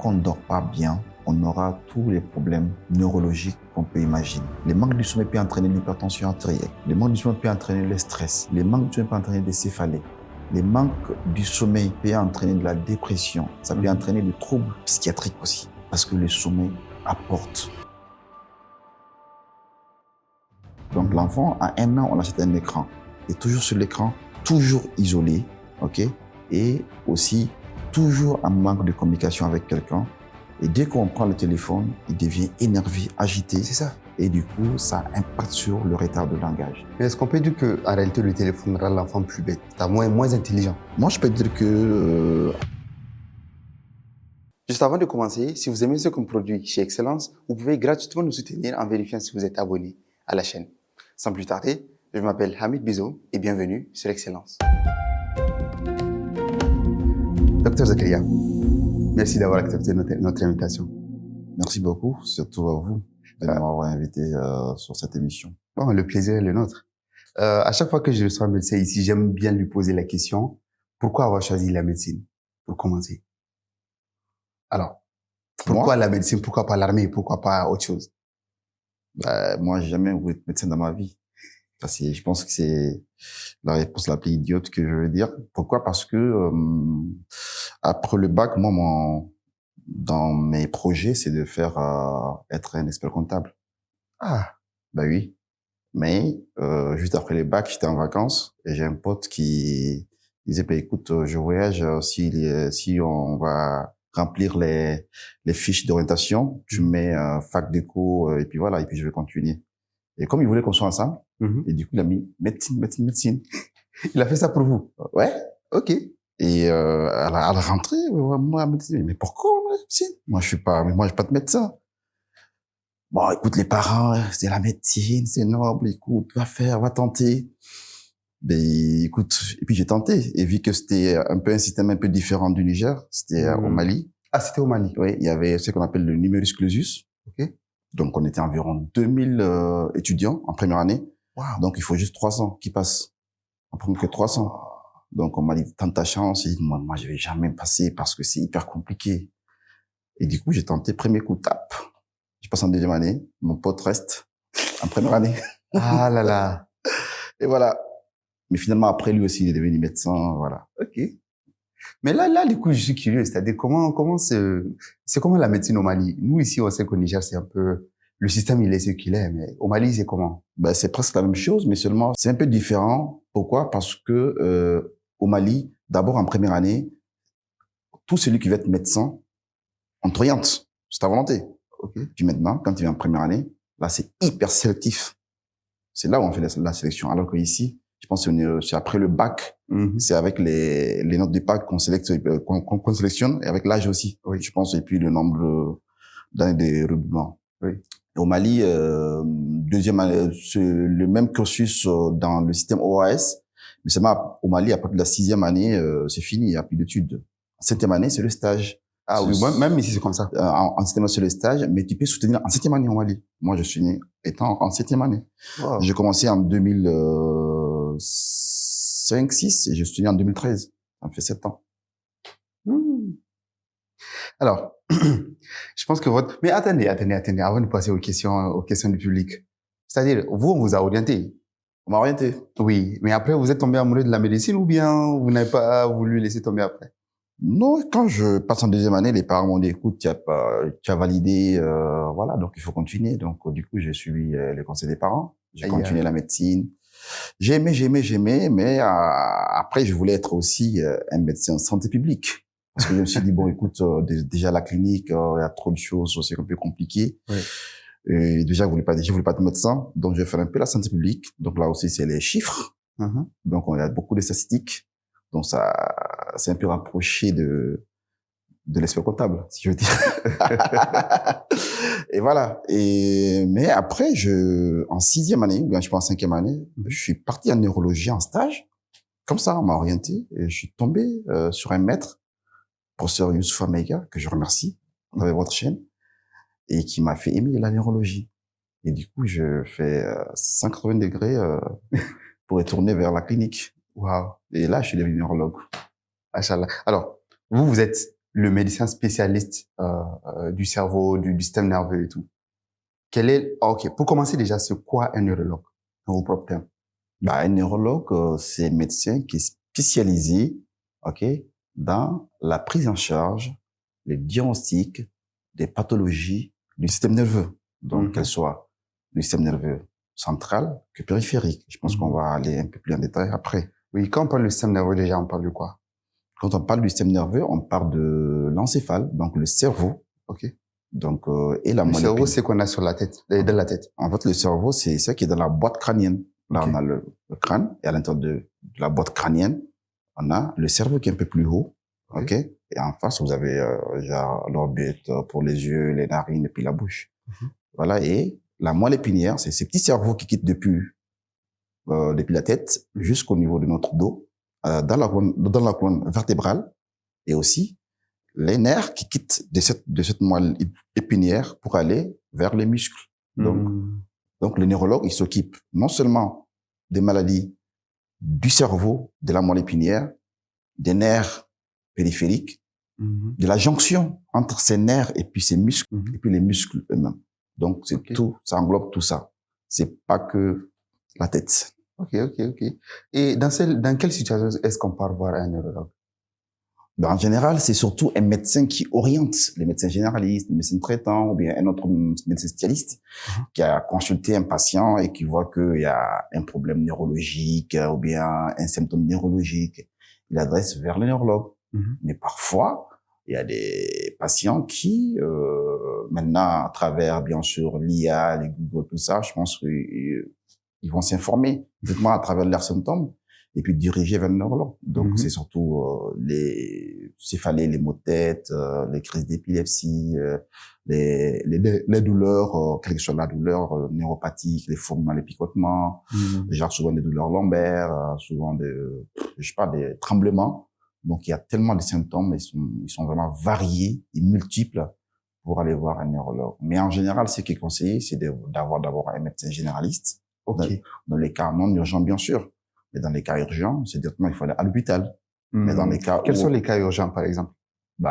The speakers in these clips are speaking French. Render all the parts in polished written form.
qu'on ne dort pas bien, on aura tous les problèmes neurologiques qu'on peut imaginer. Le manque du sommeil peut entraîner l'hypertension artérielle. Le manque du sommeil peut entraîner le stress. Le manque du sommeil peut entraîner des céphalées. Le manque du sommeil peut entraîner de la dépression. Ça peut entraîner des troubles psychiatriques aussi. Parce que le sommeil apporte. Donc l'enfant, à 1 an, on achète un écran. Et toujours sur l'écran, toujours isolé, ok? Et aussi, toujours en manque de communication avec quelqu'un. Et dès qu'on prend le téléphone, il devient énervé, agité. C'est ça. Et du coup, ça impacte sur le retard de langage. Mais est-ce qu'on peut dire qu'en réalité, le téléphone rend l'enfant plus bête, moins intelligent? Moi, je peux dire que... Juste avant de commencer, si vous aimez ce qu'on produit chez Excellence, vous pouvez gratuitement nous soutenir en vérifiant si vous êtes abonné à la chaîne. Sans plus tarder, je m'appelle Hamid Bizo et bienvenue sur Excellence. Docteur Zakaria, merci d'avoir accepté notre invitation. Merci beaucoup, surtout à vous de m'avoir invité sur cette émission. Bon, le plaisir est le nôtre. À chaque fois que je reçois un médecin ici, j'aime bien lui poser la question, pourquoi avoir choisi la médecine pour commencer? Alors, pourquoi la médecine? Pourquoi pas l'armée? Pourquoi pas autre chose? Moi, j'ai jamais voulu être médecin dans ma vie. Je pense que c'est la réponse la plus idiote que je veux dire. Pourquoi? Parce que après le bac, moi, dans mes projets, c'est de faire être un expert comptable. Ah, bah oui. Mais juste après le bac, j'étais en vacances et j'ai un pote qui disait bah, écoute, je voyage si on va remplir les fiches d'orientation, tu mets fac d'éco et puis voilà et puis je vais continuer. Et comme il voulait qu'on soit ensemble, et du coup il a mis médecine. Il a fait ça pour vous? Ouais. Ok. Et à la rentrée, moi, elle me disait, mais pourquoi médecine? Moi, j'ai pas de médecin. Bon, écoute, les parents, c'est la médecine, c'est noble, écoute, va tenter. Mais écoute, et puis j'ai tenté. Et vu que c'était un peu un système un peu différent du Niger, c'était au Mali. Ah, c'était au Mali? Oui, il y avait ce qu'on appelle le numerus clausus. Ok. Donc, on était environ 2000 étudiants en première année. Wow. Donc, il faut juste 300 qui passent. On prend que 300. Donc, on m'a dit, tente ta chance. Et moi, je vais jamais passer parce que c'est hyper compliqué. Et du coup, j'ai tenté premier coup, tape. Je passe en deuxième année. Mon pote reste en première année. Ah là là. Et voilà. Mais finalement, après, lui aussi, il est devenu médecin, voilà. Ok. Mais là, du coup, je suis curieux. C'est-à-dire, c'est comment la médecine au Mali? Nous, ici, on sait qu'au Niger, c'est un peu, le système, il est ce qu'il est, mais au Mali, c'est comment? C'est presque la même chose, mais seulement, c'est un peu différent. Pourquoi? Parce que, au Mali, d'abord, en première année, tout celui qui veut être médecin, on t'oriente. C'est ta volonté. Okay. Puis maintenant, quand tu viens en première année, là, c'est hyper sélectif. C'est là où on fait la sélection. Alors que ici, je pense que c'est après le bac, c'est avec les notes du bac qu'on sélectionne et avec l'âge aussi. Oui. Je pense, et puis le nombre d'années de redoublement. Oui. Et au Mali, deuxième année, c'est le même cursus dans le système OAS, mais seulement au Mali, à partir de la 6e année, c'est fini, il n'y a plus d'études. En 7e année, c'est le stage. Ah oui, même ici, c'est comme ça. En 7e année, c'est le stage, mais tu peux soutenir en 7e année au Mali. Moi, je suis né étant en 7e année. Wow. J'ai commencé en 2005-6 et je suis né en 2013. Ça me fait 7 ans. Alors, je pense que mais attendez, avant de passer aux questions du public. C'est-à-dire, vous, on vous a orienté. On m'a orienté. Oui, mais après, vous êtes tombé amoureux de la médecine ou bien vous n'avez pas voulu laisser tomber après? Non, quand je passe en deuxième année, les parents m'ont dit, écoute, tu as validé, voilà, donc il faut continuer. Donc, du coup, j'ai suivi les conseils des parents. J'ai continué la médecine. J'aimais, mais après, je voulais être aussi un médecin en santé publique. Parce que je me suis dit, bon, écoute, déjà la clinique, il y a trop de choses, c'est un peu compliqué. Oui. Et déjà, je voulais pas être médecin, donc je vais faire un peu la santé publique. Donc là aussi, c'est les chiffres. Donc, on a beaucoup de statistiques. Donc ça, c'est un peu rapproché de l'expert comptable, si je veux dire. Et voilà. Mais après, en 6e année, ou bien je pense en 5e année, je suis parti en neurologie en stage. Comme ça, on m'a orienté et je suis tombé sur un maître, professeur Youssoufa Meiga, que je remercie avec votre chaîne, et qui m'a fait aimer la neurologie. Et du coup, je fais 180 degrés pour retourner vers la clinique. Wow. Et là, je suis devenu neurologue. Machallah. Alors, vous êtes le médecin spécialiste du cerveau, du système nerveux et tout. Ok, pour commencer déjà, c'est quoi un neurologue dans vos propres termes? Un neurologue, c'est un médecin qui est spécialisé, ok, dans la prise en charge, le diagnostic des pathologies du système nerveux. Donc, qu'elles soient du système nerveux central que périphérique. Je pense qu'on va aller un peu plus en détail après. Oui, quand on parle du système nerveux, déjà, on parle de quoi? Quand on parle du système nerveux, on parle de l'encéphale, donc le cerveau. Ok. Donc, et la Le moelle cerveau, épinière. c'est qu'on a sur la tête, dans la tête. En fait, le cerveau, c'est ça qui est dans la boîte crânienne. Là, Okay. on a le crâne, et à l'intérieur de la boîte crânienne, on a le cerveau qui est un peu plus haut. Ok. Et en face, vous avez genre l'orbite pour les yeux, les narines et puis la bouche. Voilà. Et la moelle épinière, c'est ces petits cerveaux qui quittent depuis la tête jusqu'au niveau de notre dos, dans la colonne vertébrale, et aussi les nerfs qui quittent de cette moelle épinière pour aller vers les muscles. Donc le neurologue, il s'occupe non seulement des maladies du cerveau, de la moelle épinière, des nerfs périphériques, de la jonction entre ces nerfs et puis ces muscles, et puis les muscles eux-mêmes. Donc c'est tout, ça englobe tout ça. C'est pas que la tête. Ok. Et dans quelle situation est-ce qu'on part voir un neurologue? En général, c'est surtout un médecin qui oriente les médecins généralistes, les médecins traitants ou bien un autre médecin spécialiste qui a consulté un patient et qui voit qu'il y a un problème neurologique ou bien un symptôme neurologique. Il adresse vers le neurologue. Mais parfois, il y a des patients qui, maintenant, à travers, bien sûr, l'IA, les Google, tout ça, je pense qu'ils vont s'informer directement à travers leurs symptômes et puis diriger vers le neurologue. Donc, c'est surtout les céphalées, les maux de tête, les crises d'épilepsie, les douleurs, quelle que soit la douleur neuropathique, les fourmillements, les picotements, genre souvent des douleurs lombaires, souvent des tremblements. Donc, il y a tellement de symptômes, ils sont vraiment variés et multiples pour aller voir un neurologue. Mais en général, ce qui est conseillé, c'est d'avoir d'abord un médecin généraliste. Dans les cas non urgents, bien sûr. Mais dans les cas urgents, c'est directement, il faut aller à l'hôpital. Mais dans les cas Quels sont les cas urgents, par exemple?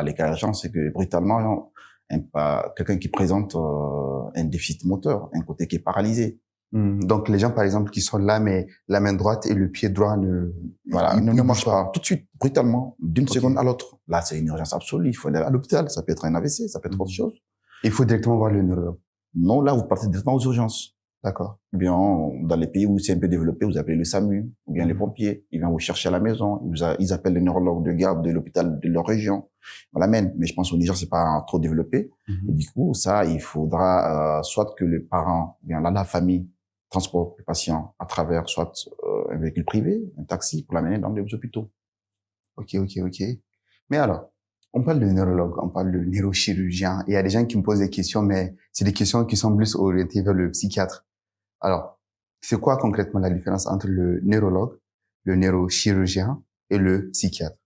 Les cas urgents, c'est que, brutalement, quelqu'un qui présente un déficit moteur, un côté qui est paralysé. Donc, les gens, par exemple, qui sont là, mais la main droite et le pied droit ne marchent pas. Tout de suite, brutalement, d'une seconde à l'autre. Là, c'est une urgence absolue. Il faut aller à l'hôpital. Ça peut être un AVC, ça peut être autre chose. Il faut directement voir le neurologue. Non, là, vous partez directement aux urgences. D'accord. Ou bien, dans les pays où c'est un peu développé, vous appelez le SAMU, ou bien les pompiers. Ils viennent vous chercher à la maison. Ils appellent le neurologue de garde de l'hôpital de leur région. On l'amène. Mais je pense au Niger, c'est pas trop développé. Et du coup, ça, il faudra, soit que les parents, ou bien la famille, transporte le patient à travers soit un véhicule privé, un taxi, pour l'amener dans les hôpitaux. Ok. Mais alors, on parle de neurologue, on parle de neurochirurgien. Il y a des gens qui me posent des questions, mais c'est des questions qui sont plus orientées vers le psychiatre. Alors, c'est quoi concrètement la différence entre le neurologue, le neurochirurgien et le psychiatre?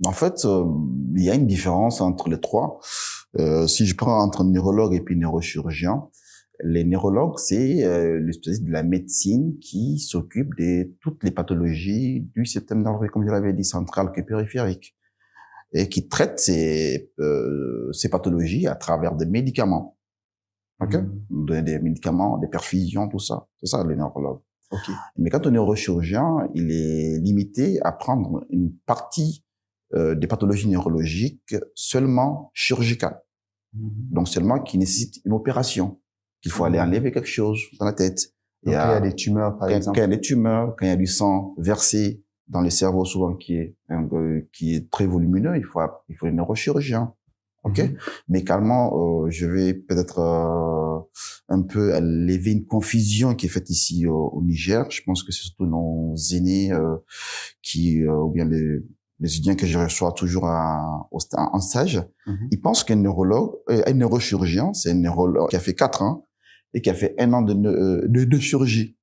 En fait, il y a une différence entre les trois. Si je prends entre neurologue et puis neurochirurgien, les neurologues, c'est le spécialiste de la médecine qui s'occupe de toutes les pathologies du système nerveux, comme je l'avais dit, central que périphérique, et qui traite ces pathologies à travers des médicaments. Ok, des médicaments, des perfusions, tout ça. C'est ça, les neurologues. Ok. Mais quand on est neurochirurgien, il est limité à prendre une partie des pathologies neurologiques seulement chirurgicales. Donc seulement qui nécessitent une opération. Qu'il faut aller enlever quelque chose dans la tête. Donc, il y a des tumeurs, par exemple. Quand il y a des tumeurs, quand il y a du sang versé dans le cerveau, souvent qui est très volumineux, il faut le neurochirurgien. Ok. Mais également, je vais peut-être un peu lever une confusion qui est faite ici au Niger. Je pense que c'est surtout nos aînés ou bien les étudiants que je reçois toujours en stage. Ils pensent qu'un neurologue, un neurochirurgien, c'est un neurologue qui a fait 4 ans et qui a fait 1 an de chirurgie.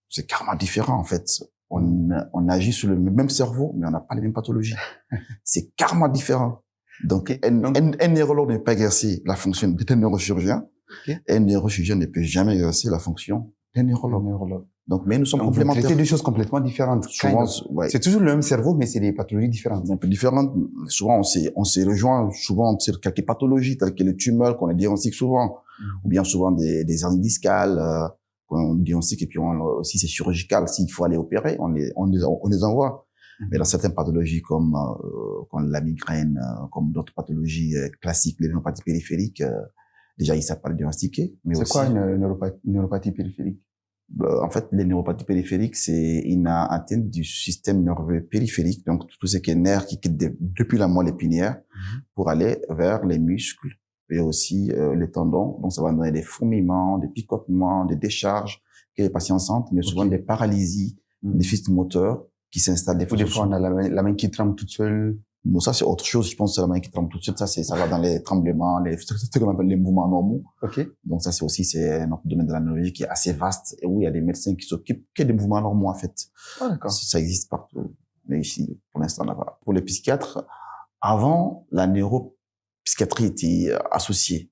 C'est carrément différent, en fait. On agit sur le même cerveau, mais on n'a pas les mêmes pathologies. C'est carrément différent. Donc, un neurologue ne peut pas exercer la fonction d'un neurochirurgien. Un neurochirurgien ne peut jamais exercer la fonction d'un neurologue. Donc, mais nous sommes Donc, vous complémentaires. traitez des choses complètement différentes. Souvent, ouais, C'est toujours le même cerveau, mais c'est des pathologies différentes. un peu différentes. Souvent, on s'est rejoint souvent sur quelques pathologies, telles que les tumeurs qu'on diagnostique souvent, ou bien souvent des hernies discales, qu'on diagnostique, et puis aussi c'est chirurgical. S'il faut aller opérer, on les envoie. Mais dans certaines pathologies comme la migraine, comme d'autres pathologies classiques, les neuropathies périphériques, déjà ils savent pas le diagnostiquer. Mais c'est quoi une neuropathie périphérique? En fait, les neuropathies périphériques, c'est une atteinte du système nerveux périphérique, donc tout ce qui est nerf qui quitte depuis la moelle épinière pour aller vers les muscles et aussi les tendons. Donc ça va donner des fourmillements, des picotements, des décharges que les patients sentent, mais souvent des paralysies, des déficits moteurs qui s'installent des fois. Des fois, on a la main qui tremble toute seule. Bon, ça, c'est autre chose. Je pense que c'est la main qui tremble tout de suite. Ça va dans les tremblements, ce qu'on appelle les mouvements normaux. OK. Donc, ça, c'est un autre domaine de la neurologie qui est assez vaste et où il y a des médecins qui s'occupent que des mouvements normaux, en fait. Ah, d'accord. Ça existe partout. Mais ici, pour l'instant, là-bas. Pour les psychiatres, avant, la neuropsychiatrie était associée.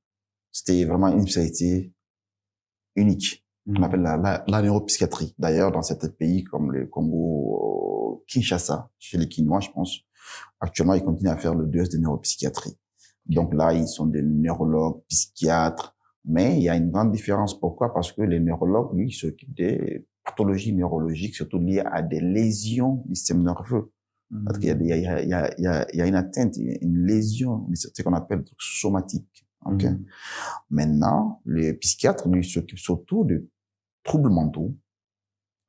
C'était vraiment une spécialité unique. On appelle la neuropsychiatrie. D'ailleurs, dans certains pays comme le Congo, Kinshasa, chez les Kinois, je pense, actuellement, ils continuent à faire le DES de neuropsychiatrie. Donc là, ils sont des neurologues, psychiatres, mais il y a une grande différence. Pourquoi? Parce que les neurologues, lui, ils s'occupent des pathologies neurologiques, surtout liées à des lésions du système nerveux. Parce qu'il y a une atteinte, une lésion, ce qu'on appelle somatique. Okay? Maintenant, les psychiatres, lui, s'occupent surtout de troubles mentaux,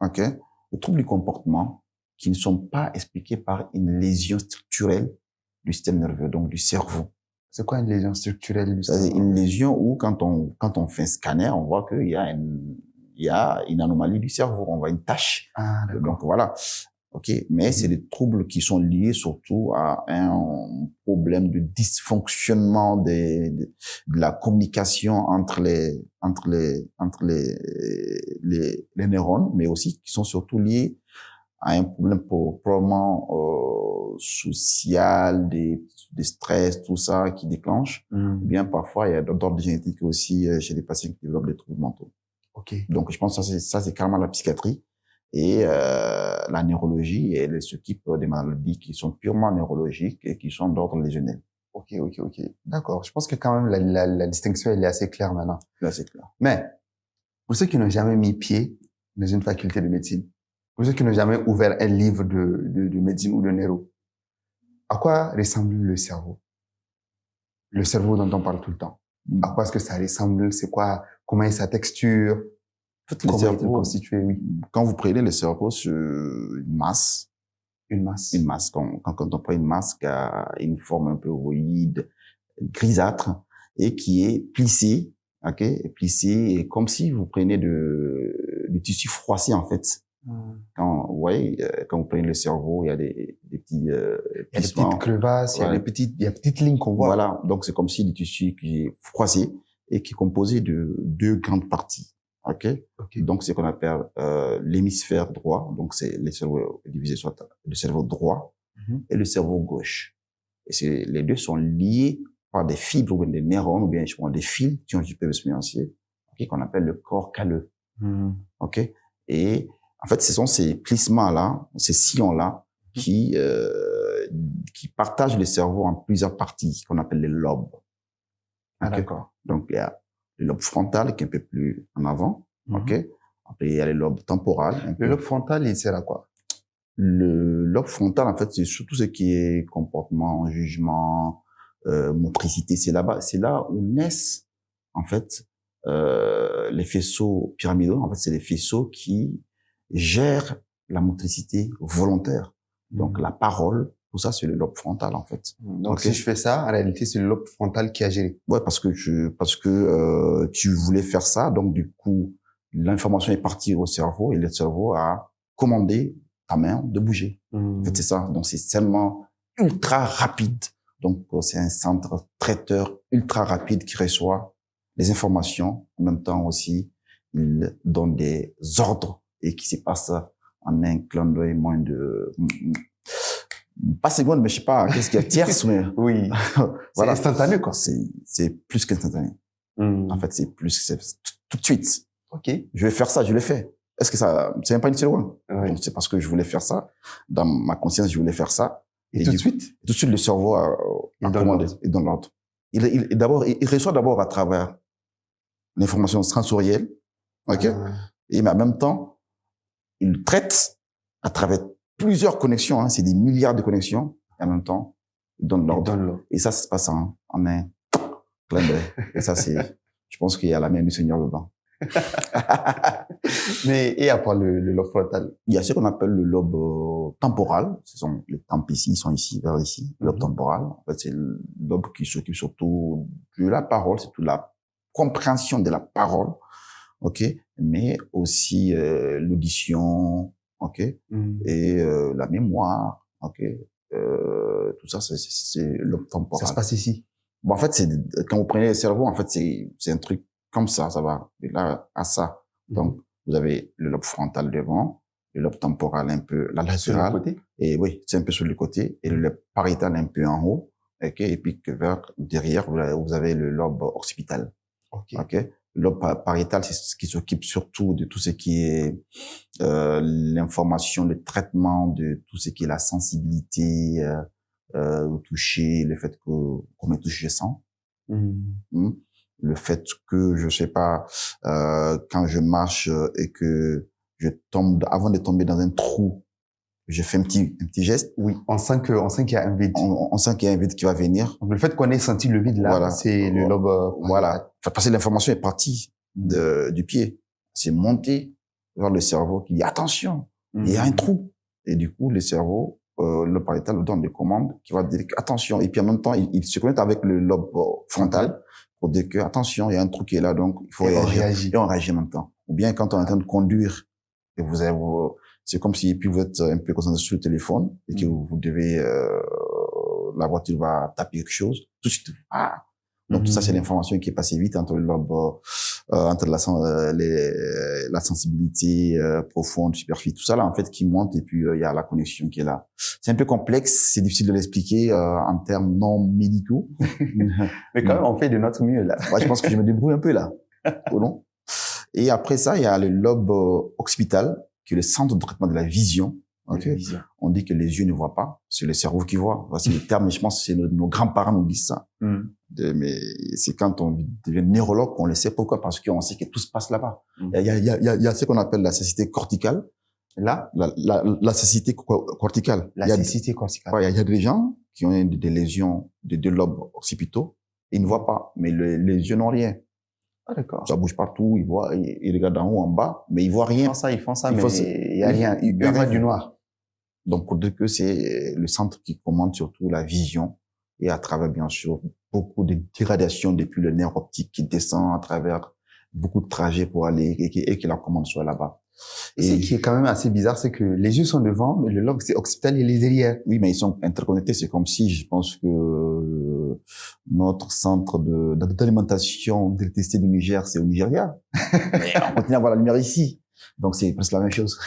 okay? De troubles du comportement, qui ne sont pas expliqués par une lésion structurelle du système nerveux, donc du cerveau. C'est quoi une lésion structurelle du cerveau? C'est une lésion où, quand on fait un scanner, on voit qu'il y a une anomalie du cerveau, on voit une tache. Ah, d'accord. Donc voilà. OK. Mais c'est des troubles qui sont liés surtout à un problème de dysfonctionnement de la communication entre les neurones, mais aussi qui sont surtout liés à un problème probablement social, des stress, tout ça qui déclenche. Bien parfois, il y a d'ordre génétique aussi chez les patients qui développent des troubles mentaux. OK. Donc je pense que ça c'est carrément la psychiatrie et la neurologie, elle s'occupe des maladies qui sont purement neurologiques et qui sont d'ordre lésionnel. OK. D'accord. Je pense que quand même la distinction elle est assez claire maintenant. Là c'est clair. Mais pour ceux qui n'ont jamais mis pied dans une faculté de médecine, pour ceux qui n'ont jamais ouvert un livre de médecine ou de neuro, à quoi ressemble le cerveau? Le cerveau dont on parle tout le temps. À quoi est-ce que ça ressemble? C'est quoi? Comment est sa texture? En fait, le Comment est-il cerveau, constitué? Oui. quand vous prenez le cerveau sur une masse, quand on prend une masse qui a une forme un peu ovoïde, grisâtre, et qui est plissée, ok, plissée, comme si vous prenez du tissu froissé, en fait. Quand, vous voyez, quand vous prenez le cerveau, il y a des petits, il y a des petites crevasses, voilà. il y a des petites lignes qu'on voit. Voilà. Donc, c'est comme si du tissu qui est froissé et qui est composé de deux grandes parties. OK? Donc, c'est ce qu'on appelle, l'hémisphère droit. Donc, c'est le cerveau divisé soit le cerveau droit et le cerveau gauche. Et les deux sont liés par des fibres ou des neurones ou bien, des fils qui ont du périsphéncier, okay, qu'on appelle le corps calleux. OK? Et, en fait, ce sont ces plissements-là, ces sillons-là, qui partagent le cerveau en plusieurs parties, qu'on appelle les lobes. Ah, okay? d'accord. Donc, il y a le lobe frontal qui est un peu plus en avant, ok? Après, il y a le lobe temporal. Le lobe frontal, il sert à quoi? Le lobe frontal, en fait, c'est surtout ce qui est comportement, jugement, motricité. C'est là où naissent, en fait, les faisceaux pyramidaux. En fait, c'est les faisceaux qui gèrent la motricité volontaire. Donc, la parole, tout ça, c'est le lobe frontal, en fait. Donc, si je fais ça, en réalité, c'est le lobe frontal qui a géré. Ouais, parce que tu voulais faire ça, donc du coup, l'information est partie au cerveau et le cerveau a commandé ta main de bouger. En fait, c'est ça. Donc, c'est tellement ultra rapide. Donc, c'est un centre traiteur ultra rapide qui reçoit les informations. En même temps aussi, il donne des ordres et qui se passe en un clin d'œil moins de pas seconde, mais je sais pas, qu'est-ce qu'il y a, tierce, mais. Oui. Voilà. C'est instantané, quoi. C'est plus qu'instantané. En fait, c'est tout de suite. OK. Je vais faire ça, je le fais. Est-ce que ça, c'est même pas une seconde. Ouais. Donc, c'est parce que je voulais faire ça. Dans ma conscience, je voulais faire ça. Et tout de suite, tout de suite, le cerveau a commandé. Il donne l'ordre. Il reçoit d'abord à travers l'information sensorielle. OK? Et mais en même temps, il traite à travers plusieurs connexions, hein. C'est des milliards de connexions. Et en même temps, il donne l'ordre. Et ça se passe en un clin d'œil. Et ça, je pense qu'il y a la main du Seigneur dedans. Mais, et à part le lobe frontal? Il y a ce qu'on appelle le lobe temporal. Ce sont les tempes ici, ils sont ici, vers ici. Le lobe temporal. En fait, c'est le lobe qui s'occupe surtout de la parole, c'est toute la compréhension de la parole. OK? Mais aussi, l'audition. OK? Et, la mémoire. OK? Tout ça, c'est le lobe temporal. Ça se passe ici. Bon, en fait, quand vous prenez le cerveau, en fait, c'est un truc comme ça va de là à ça. Donc, vous avez le lobe frontal devant, le lobe temporal un peu latéral. Sur le côté? Et oui, c'est un peu sur le côté. Et le lobe pariétal un peu en haut. OK? Et puis, derrière, vous avez le lobe occipital. OK? Le lobe pariétal, c'est ce qui s'occupe surtout de tout ce qui est, l'information, le traitement de tout ce qui est la sensibilité, au toucher, le fait qu'on me touche, je sens. Le fait que, je sais pas, quand je marche et que je tombe, avant de tomber dans un trou, je fais un petit geste. Oui, on sent qu'il y a un vide. On sent qu'il y a un vide qui va venir. Donc, le fait qu'on ait senti le vide là, voilà. C'est le lobe. Voilà. Parce que l'information est partie du pied. C'est monté vers le cerveau qui dit attention, il y a un trou. Et du coup, le cerveau, le pariétal donne des commandes qui va dire attention. Et puis en même temps, il se connecte avec le lobe frontal pour dire que attention, il y a un trou qui est là, donc il faut réagir. Et on réagit en même temps. Ou bien quand on est en train de conduire et vous avez c'est comme si puis vous êtes un peu concentré sur le téléphone et que vous devez la voiture va taper quelque chose tout de suite. Donc tout ça c'est l'information qui est passée vite entre le lobe entre la sensibilité profonde, superficie, tout ça là en fait qui monte et puis il y a la connexion qui est là. C'est un peu complexe, c'est difficile de l'expliquer en termes non médicaux. Mais quand même on fait de notre mieux là. Ouais, je pense que je me débrouille un peu là. Ou non? Et après ça, il y a le lobe occipital qui est le centre de traitement de la vision. Okay. On dit que les yeux ne voient pas, c'est le cerveau qui voit. Voici le terme, je pense que c'est nos grands-parents nous disent ça. Mais c'est quand on devient neurologue qu'on le sait. Pourquoi? Parce qu'on sait que tout se passe là-bas. Il y a ce qu'on appelle la cécité corticale. Là, la cécité corticale. La cécité corticale. Ouais, il y a des gens qui ont des lésions de deux lobes occipitaux. Ils ne voient pas, mais les yeux n'ont rien. D'accord. Ça bouge partout, ils voient, ils regardent en haut, en bas, mais ils voient rien. Ils font ça, mais il y a rien. Ils voient du noir. Donc, pour dire que c'est le centre qui commande surtout la vision et à travers, bien sûr, beaucoup de dégradation depuis le nerf optique qui descend à travers beaucoup de trajets pour aller et que la commande soit là-bas. Et ce qui est quand même assez bizarre, c'est que les yeux sont devant, mais le lobe, c'est occipital et les derrière. Oui, mais ils sont interconnectés. C'est comme si, je pense que notre centre d'alimentation d'électricité du Niger, c'est au Nigeria. Mais on continue à avoir la lumière ici. Donc, c'est presque la même chose.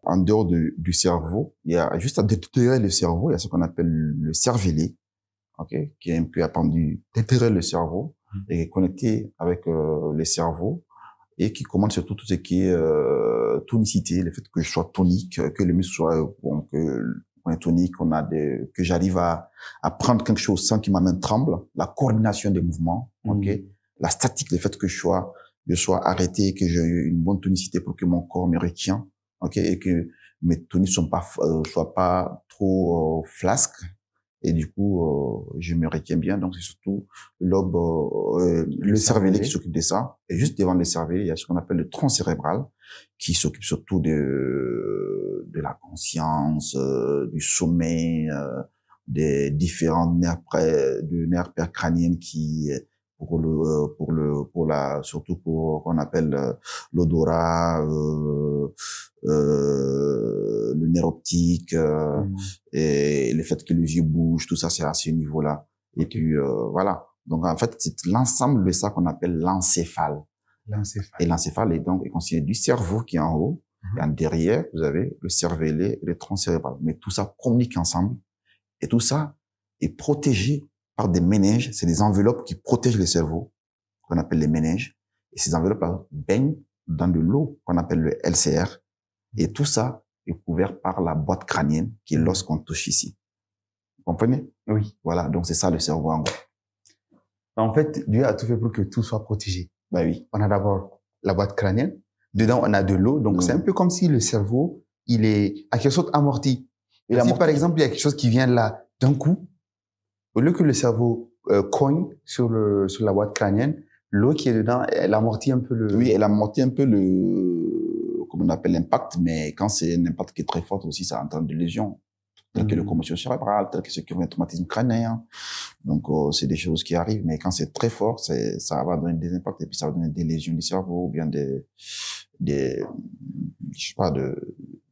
En dehors du cerveau, il y a juste à derrière le cerveau, il y a ce qu'on appelle le cervelet, qui est un peu appendu derrière le cerveau et connecté avec le cerveau et qui commande surtout tout ce qui est tonicité, le fait que je sois tonique, que les muscles soient qu'on est tonique, que j'arrive à prendre quelque chose sans que ma main tremble, la coordination des mouvements, la statique, le fait que je sois arrêté, que j'ai une bonne tonicité pour que mon corps me retient, et que mes tonus soient pas trop flasques. Et du coup, je me retiens bien. Donc, c'est surtout le cervelet qui s'occupe de ça. Et juste devant le cervelet, il y a ce qu'on appelle le tronc cérébral qui s'occupe surtout de la conscience, du sommeil, des différents nerfs percrâniens qui surtout pour qu'on appelle l'odorat, le nerf optique, et le fait que les yeux bougent, tout ça, c'est à ce niveau-là. Et puis, voilà. Donc, en fait, c'est l'ensemble de ça qu'on appelle l'encéphale. Et l'encéphale est donc constitué du cerveau qui est en haut. Et en derrière, vous avez le cervelet et le tronc cérébral. Mais tout ça communique ensemble. Et tout ça est protégé par des méninges. C'est des enveloppes qui protègent le cerveau, qu'on appelle les méninges. Et ces enveloppes-là baignent dans de l'eau qu'on appelle le LCR. Et tout ça est couvert par la boîte crânienne qui est l'os qu'on touche ici. Vous comprenez? Oui. Voilà, donc c'est ça le cerveau en gros. En fait, Dieu a tout fait pour que tout soit protégé. Bah oui. On a d'abord la boîte crânienne. Dedans, on a de l'eau. Donc, c'est un peu comme si le cerveau, il est à quelque chose amorti. Et si, par exemple, il y a quelque chose qui vient là d'un coup, au lieu que le cerveau cogne sur la boîte crânienne, l'eau qui est dedans, elle amortit un peu le... Oui, elle amortit un peu comme on appelle l'impact, mais quand c'est un impact qui est très fort aussi, ça entraîne des lésions, telles que le commotion cérébrale, telles que ce qui est un traumatisme crânien. Donc, c'est des choses qui arrivent, mais quand c'est très fort, ça va donner des impacts et puis ça va donner des lésions du cerveau ou bien je sais pas,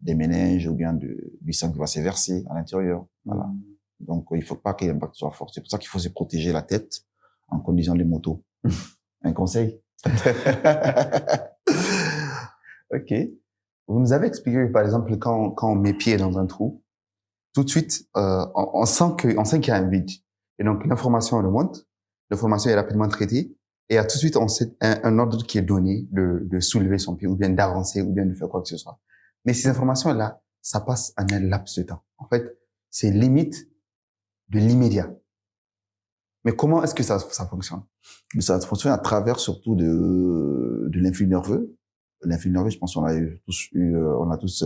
des méninges ou bien du sang qui va se verser à l'intérieur. Voilà. Donc, il faut pas que l'impact soit fort. C'est pour ça qu'il faut se protéger la tête en conduisant les motos. Un conseil? Ok. Vous nous avez expliqué, par exemple, quand on met pied dans un trou, tout de suite, on sent qu'il y a un vide. Et donc, l'information remonte, l'information est rapidement traitée, et tout de suite, on sait un ordre qui est donné de soulever son pied, ou bien d'avancer, ou bien de faire quoi que ce soit. Mais ces informations-là, ça passe en un laps de temps. En fait, c'est limite de l'immédiat. Mais comment est-ce que ça fonctionne? Ça fonctionne à travers surtout de l'influx nerveux. L'influx nerveux, je pense qu'on a tous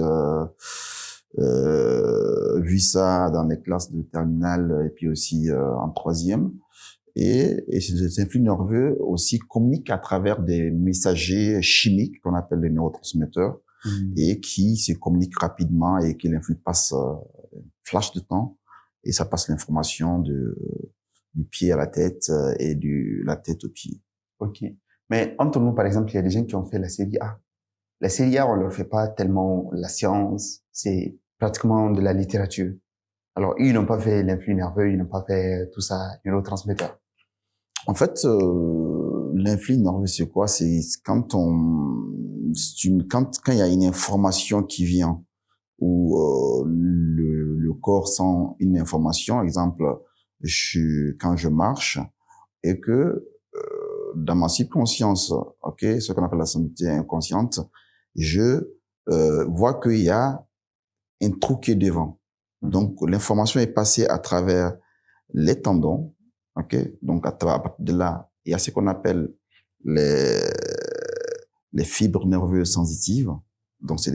vu ça dans les classes de terminale et puis aussi en troisième. Et ces influx nerveux aussi communiquent à travers des messagers chimiques qu'on appelle les neurotransmetteurs et qui se communiquent rapidement et que l'influx passe flash de temps et ça passe l'information du pied à la tête et la tête au pied. Ok. Mais entre nous, par exemple, il y a des gens qui ont fait la série A. La série A, on leur fait pas tellement la science, c'est pratiquement de la littérature. Alors, ils n'ont pas fait l'influx nerveux, ils n'ont pas fait tout ça, neurotransmetteurs. En fait, l'influx nerveux, c'est quoi? C'est quand quand il y a une information qui vient ou le corps sent une information, exemple, quand je marche et que dans ma subconscience, ok, ce qu'on appelle la sensibilité inconsciente, je vois qu'il y a un trou qui est devant. Donc l'information est passée à travers les tendons, ok. Donc à partir de là, il y a ce qu'on appelle les fibres nerveuses sensitives. Donc c'est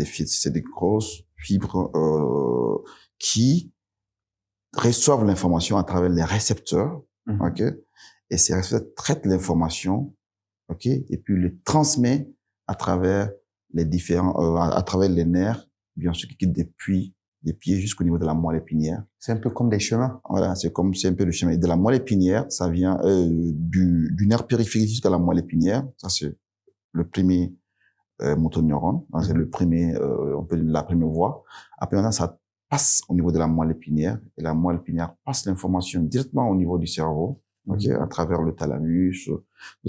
des grosses fibres qui reçoivent l'information à travers les récepteurs, ok. Et ces récepteurs traitent l'information, ok, et puis le transmet à travers les différents, à travers les nerfs, bien sûr, qui quittent depuis des pieds jusqu'au niveau de la moelle épinière. C'est un peu comme des chemins. Voilà, c'est un peu le chemin. Et de la moelle épinière, ça vient du nerf périphérique jusqu'à la moelle épinière. Ça, c'est le premier motoneurone. C'est le premier, on peut la première voie. Après, maintenant, ça passe au niveau de la moelle épinière. Et la moelle épinière passe l'information directement au niveau du cerveau, ok, à travers le thalamus.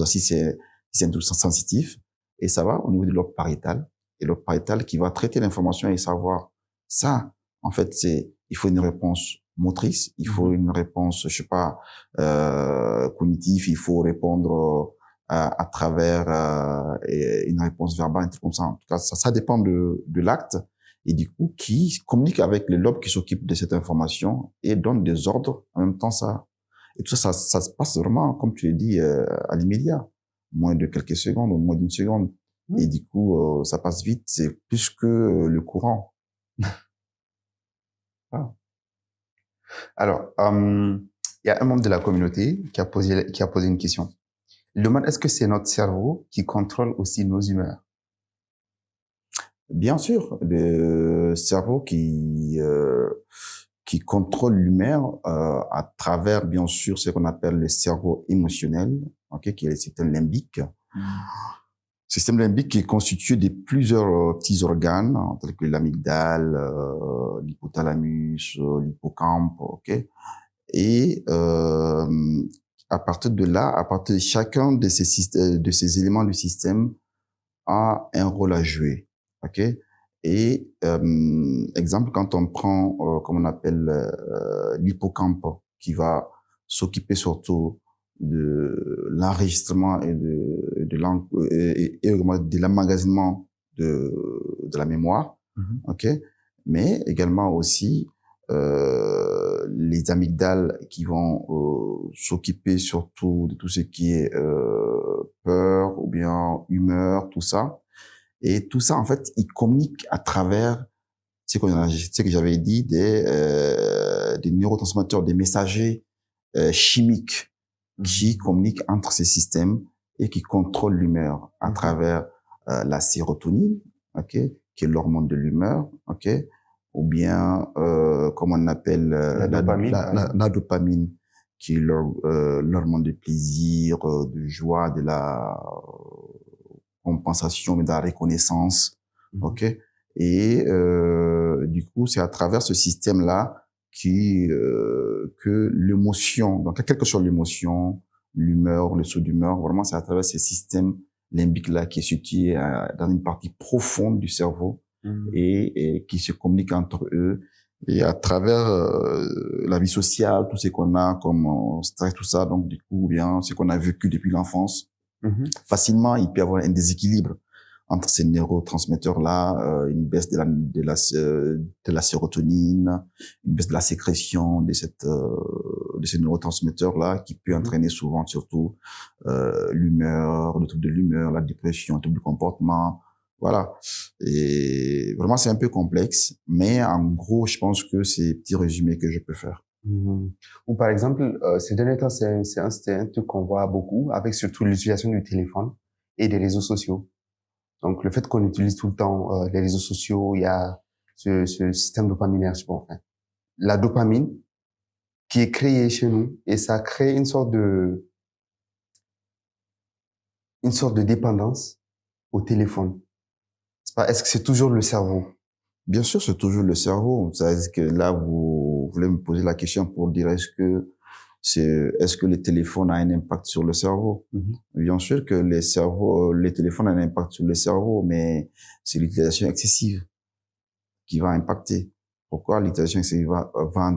Si c'est un truc sensitif. Et ça va au niveau du lobe pariétal. Et le lobe pariétal qui va traiter l'information et savoir ça. En fait, il faut une réponse motrice, il faut une réponse, je sais pas, cognitive, il faut répondre à travers une réponse verbale, un truc comme ça. En tout cas, ça dépend de l'acte et du coup qui communique avec le lobe qui s'occupe de cette information et donne des ordres en même temps. Et tout ça se passe vraiment, comme tu l'as dit, à l'immédiat, moins de quelques secondes ou moins d'une seconde. Et du coup, ça passe vite, c'est plus que le courant. Alors, il y a un membre de la communauté qui a posé une question. Il demande, est-ce que c'est notre cerveau qui contrôle aussi nos humeurs? Bien sûr, le cerveau qui contrôle l'humeur à travers, bien sûr, ce qu'on appelle le cerveau émotionnel, ok, qui est le système limbique. Système limbique qui est constitué de plusieurs petits organes, tels que l'amygdale, l'hypothalamus, l'hippocampe, ok. Et à partir de là, à partir de chacun de ces éléments du système a un rôle à jouer, ok. Et exemple, quand on prend, comme on appelle l'hippocampe, qui va s'occuper surtout de l'enregistrement et également de l'emmagasinement de la mémoire, ok, mais également aussi les amygdales qui vont s'occuper surtout de tout ce qui est peur ou bien humeur, tout ça. Et tout ça, en fait, il communique à travers ce que j'avais dit des neurotransmetteurs, des messagers chimiques qui communiquent entre ces systèmes et qui contrôlent l'humeur à travers la sérotonine, ok, qui est l'hormone de l'humeur, ok, ou bien comme on appelle la dopamine, qui est l'hormone de plaisir, de joie, de la compensation, de la reconnaissance, ok. Et du coup, c'est à travers ce système-là que l'émotion, donc quelle que soit l'émotion, l'humeur, le saut d'humeur, vraiment c'est à travers ces systèmes limbiques-là qui est situé dans une partie profonde du cerveau et qui se communiquent entre eux. Et à travers la vie sociale, tout ce qu'on a comme stress, tout ça, donc du coup, bien, ce qu'on a vécu depuis l'enfance, facilement, il peut y avoir un déséquilibre entre ces neurotransmetteurs-là, une baisse de la sérotonine, une baisse de la sécrétion de ces neurotransmetteurs-là qui peut entraîner souvent surtout l'humeur, le trouble de l'humeur, la dépression, le trouble du comportement, voilà. Et vraiment, c'est un peu complexe, mais en gros, je pense que c'est un petit résumé que je peux faire. Ou par exemple, ces derniers temps, c'est un truc qu'on voit beaucoup, avec surtout l'utilisation du téléphone et des réseaux sociaux. Donc, le fait qu'on utilise tout le temps les réseaux sociaux, il y a ce système dopaminergique, enfin, la dopamine qui est créée chez nous, et ça crée une sorte de dépendance au téléphone. Est-ce que c'est toujours le cerveau? Bien sûr, c'est toujours le cerveau. C'est-à-dire que là, vous voulez me poser la question pour dire est-ce que le téléphone a un impact sur le cerveau? Bien sûr que les téléphones ont un impact sur le cerveau, mais c'est l'utilisation excessive qui va impacter. Pourquoi l'utilisation excessive va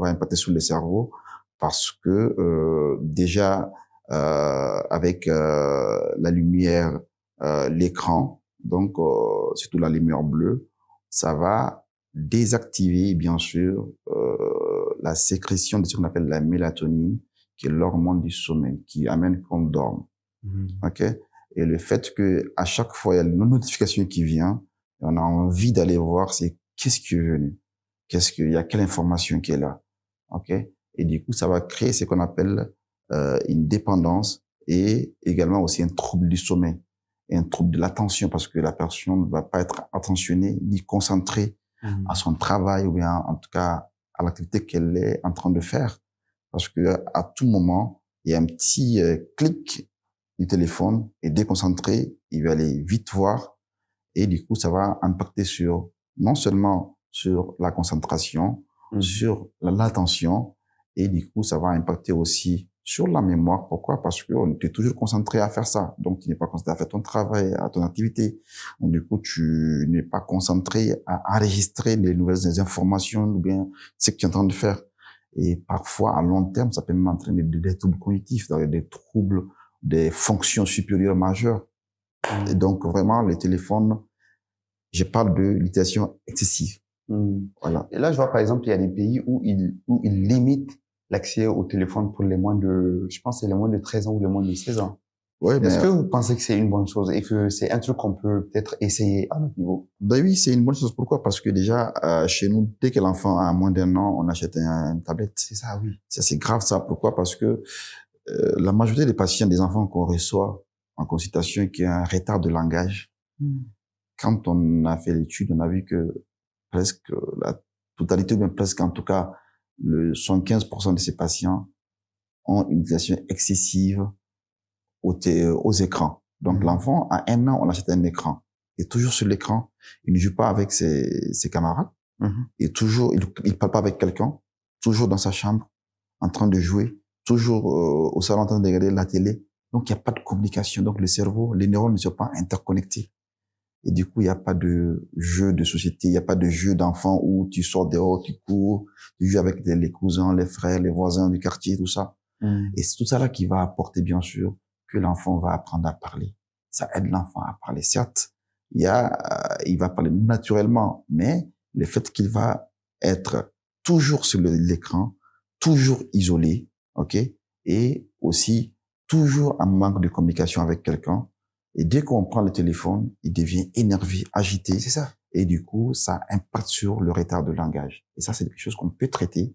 impacter sur le cerveau? Parce que déjà avec la lumière, l'écran, donc surtout la lumière bleue, ça va désactiver bien sûr la sécrétion de ce qu'on appelle la mélatonine, qui est l'hormone du sommeil, qui amène qu'on dorme. Ok. Et le fait que à chaque fois il y a une notification qui vient, on a envie d'aller voir c'est qu'est-ce qui est venu, il y a quelle information qui est là, ok. Et du coup ça va créer ce qu'on appelle une dépendance et également aussi un trouble du sommeil et un trouble de l'attention parce que la personne ne va pas être attentionnée ni concentrée à son travail ou bien en tout cas à l'activité qu'elle est en train de faire parce que à tout moment il y a un petit clic du téléphone et déconcentré, il va aller vite voir et du coup ça va impacter sur non seulement sur la concentration, sur l'attention et du coup ça va impacter aussi sur la mémoire. Pourquoi? Parce que on était toujours concentré à faire ça. Donc, tu n'es pas concentré à faire ton travail, à ton activité. Donc, du coup, tu n'es pas concentré à enregistrer les nouvelles informations ou bien ce que tu es en train de faire. Et parfois, à long terme, ça peut même entraîner des troubles cognitifs, des troubles des fonctions supérieures majeures. Et donc, vraiment, les téléphones, je parle de l'utilisation excessive. Voilà. Et là, je vois, par exemple, il y a des pays où ils limitent l'accès au téléphone pour les moins de, je pense, c'est les moins de 13 ans ou les moins de 16 ans. Ouais, est-ce que vous pensez que c'est une bonne chose et que c'est un truc qu'on peut peut-être essayer à notre niveau? Ben oui, c'est une bonne chose. Pourquoi? Parce que déjà, chez nous, dès que l'enfant a moins d'1 an, on achète une tablette. C'est ça, oui. C'est grave ça. Pourquoi? Parce que la majorité des patients, des enfants qu'on reçoit en consultation qui ont un retard de langage, quand on a fait l'étude, on a vu que presque la totalité, ou bien presque en tout cas, 75% de ces patients ont une utilisation excessive aux écrans. Donc, l'enfant, à 1 an, on achète un écran. Et toujours sur l'écran, il ne joue pas avec ses camarades. Et toujours, il parle pas avec quelqu'un. Toujours dans sa chambre, en train de jouer. Toujours au salon, en train de regarder la télé. Donc, il n'y a pas de communication. Donc, le cerveau, les neurones ne sont pas interconnectés. Et du coup, il n'y a pas de jeu de société, il n'y a pas de jeu d'enfant où tu sors dehors, tu cours, tu joues avec les cousins, les frères, les voisins du quartier, tout ça. Et c'est tout ça là qui va apporter, bien sûr, que l'enfant va apprendre à parler. Ça aide l'enfant à parler. Certes, il va parler naturellement, mais le fait qu'il va être toujours sur l'écran, toujours isolé, ok, et aussi toujours en manque de communication avec quelqu'un. Et dès qu'on prend le téléphone, il devient énervé, agité. C'est ça. Et du coup, ça impacte sur le retard de langage. Et ça, c'est quelque chose qu'on peut traiter.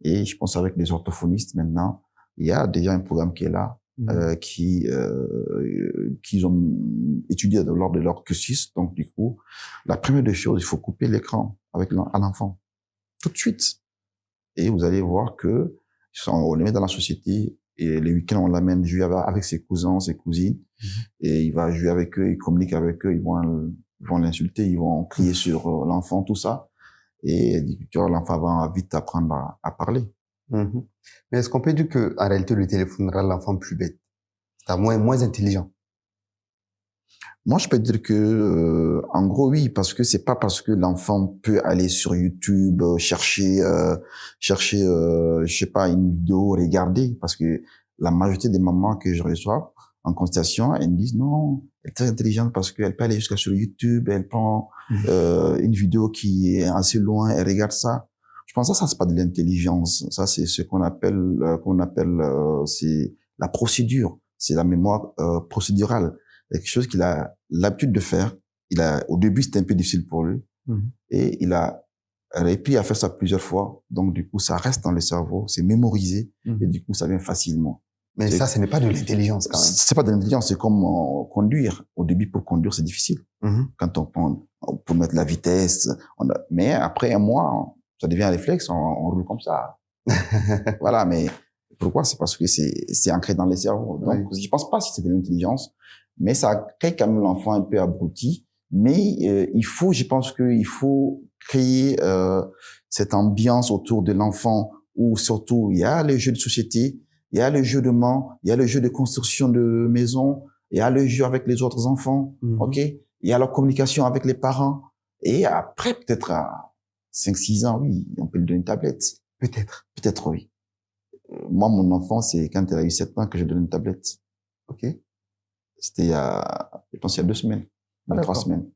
Et je pense avec les orthophonistes maintenant, il y a déjà un programme qui est là, qu'ils ont étudié lors de leur cursus. Donc, du coup, la première des choses, il faut couper l'écran à l'enfant. Tout de suite. Et vous allez voir que on le met dans la société et les week-ends, on l'amène jouer avec ses cousins, ses cousines et il va jouer avec eux, il communique avec eux, ils vont l'insulter, ils vont crier sur l'enfant, tout ça. Et tu vois, l'enfant va vite apprendre à parler. Mais est-ce qu'on peut dire que, en réalité, le téléphone rend l'enfant plus bête? C'est moins intelligent? Moi, je peux dire que, en gros, oui, parce que c'est pas parce que l'enfant peut aller sur YouTube, chercher, je sais pas, une vidéo, regarder, parce que la majorité des mamans que je reçois en consultation, elles me disent non, elle est très intelligente parce qu'elle peut aller jusqu'à sur YouTube, elle prend une vidéo qui est assez loin, elle regarde ça. Je pense que ça c'est pas de l'intelligence, ça c'est ce qu'on appelle, c'est la procédure, c'est la mémoire procédurale. Quelque chose qu'il a l'habitude de faire. Au début, c'était un peu difficile pour lui. Et il a appris à faire ça plusieurs fois. Donc, du coup, ça reste dans le cerveau, c'est mémorisé. Et du coup, ça vient facilement. Mais ça, ce n'est pas de l'intelligence, quand même. C'est pas de l'intelligence, c'est comme conduire. Au début, pour conduire, c'est difficile. Quand on prend, pour mettre la vitesse, mais après un mois, ça devient un réflexe, on roule comme ça. Voilà, mais pourquoi? C'est parce que c'est ancré dans les cerveaux. Donc, je pense pas si c'est de l'intelligence, mais ça crée quand même l'enfant un peu abruti. Mais je pense qu'il faut créer cette ambiance autour de l'enfant où surtout il y a les jeux de société, il y a le jeu de main, il y a le jeu de construction de maison, il y a le jeu avec les autres enfants, ok? Il y a la communication avec les parents. Et après, peut-être à 5-6 ans, oui, on peut lui donner une tablette. Peut-être, oui. Moi, mon enfant, c'est quand elle a eu 7 ans que je donne une tablette. Ok. C'était je pense, il y a 2 semaines, 3 semaines.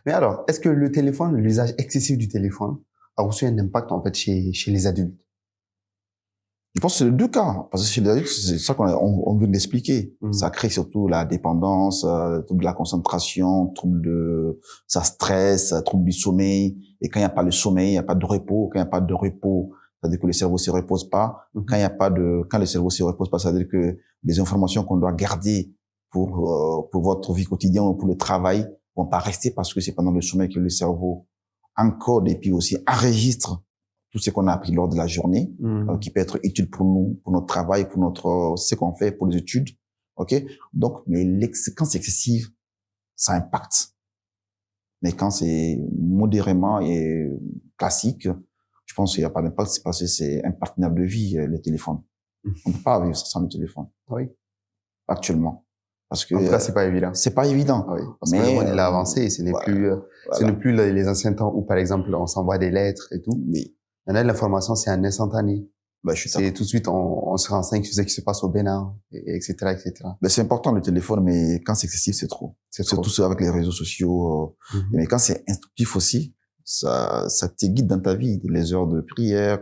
Mais alors, est-ce que le téléphone, l'usage excessif du téléphone, a aussi un impact, en fait, chez les adultes? Je pense que c'est les deux cas. Parce que chez les adultes, c'est ça qu'on veut l'expliquer. Ça crée surtout la dépendance, trouble de la concentration, ça stresse, trouble du sommeil. Et quand il n'y a pas le sommeil, il n'y a pas de repos. Quand il n'y a pas de repos, c'est-à-dire que le cerveau se repose pas. Quand le cerveau se repose pas, c'est-à-dire que les informations qu'on doit garder pour votre vie quotidienne ou pour le travail vont pas rester parce que c'est pendant le sommeil que le cerveau encode et puis aussi enregistre tout ce qu'on a appris lors de la journée, qui peut être utile pour nous, pour notre travail, pour ce qu'on fait, pour les études. OK? Donc, mais quand c'est excessif, ça impacte. Mais quand c'est modérément et classique, je pense qu'il n'y a pas d'impact, c'est parce que c'est un partenaire de vie, le téléphone. On peut pas vivre sans le téléphone. Oui. Actuellement. Parce que. En tout cas, c'est pas évident. C'est pas évident. Oui. Parce que le monde, il a avancé et ce n'est plus les anciens temps où, par exemple, on s'envoie des lettres et tout. Oui. Maintenant, l'information, c'est un instantané. C'est tout de suite, on se renseigne sur ce qui se passe au Bénin, etc., etc. C'est important le téléphone, mais quand c'est excessif, c'est trop. Surtout avec les réseaux sociaux. Mais quand c'est instructif aussi, ça te guide dans ta vie. Les heures de prière,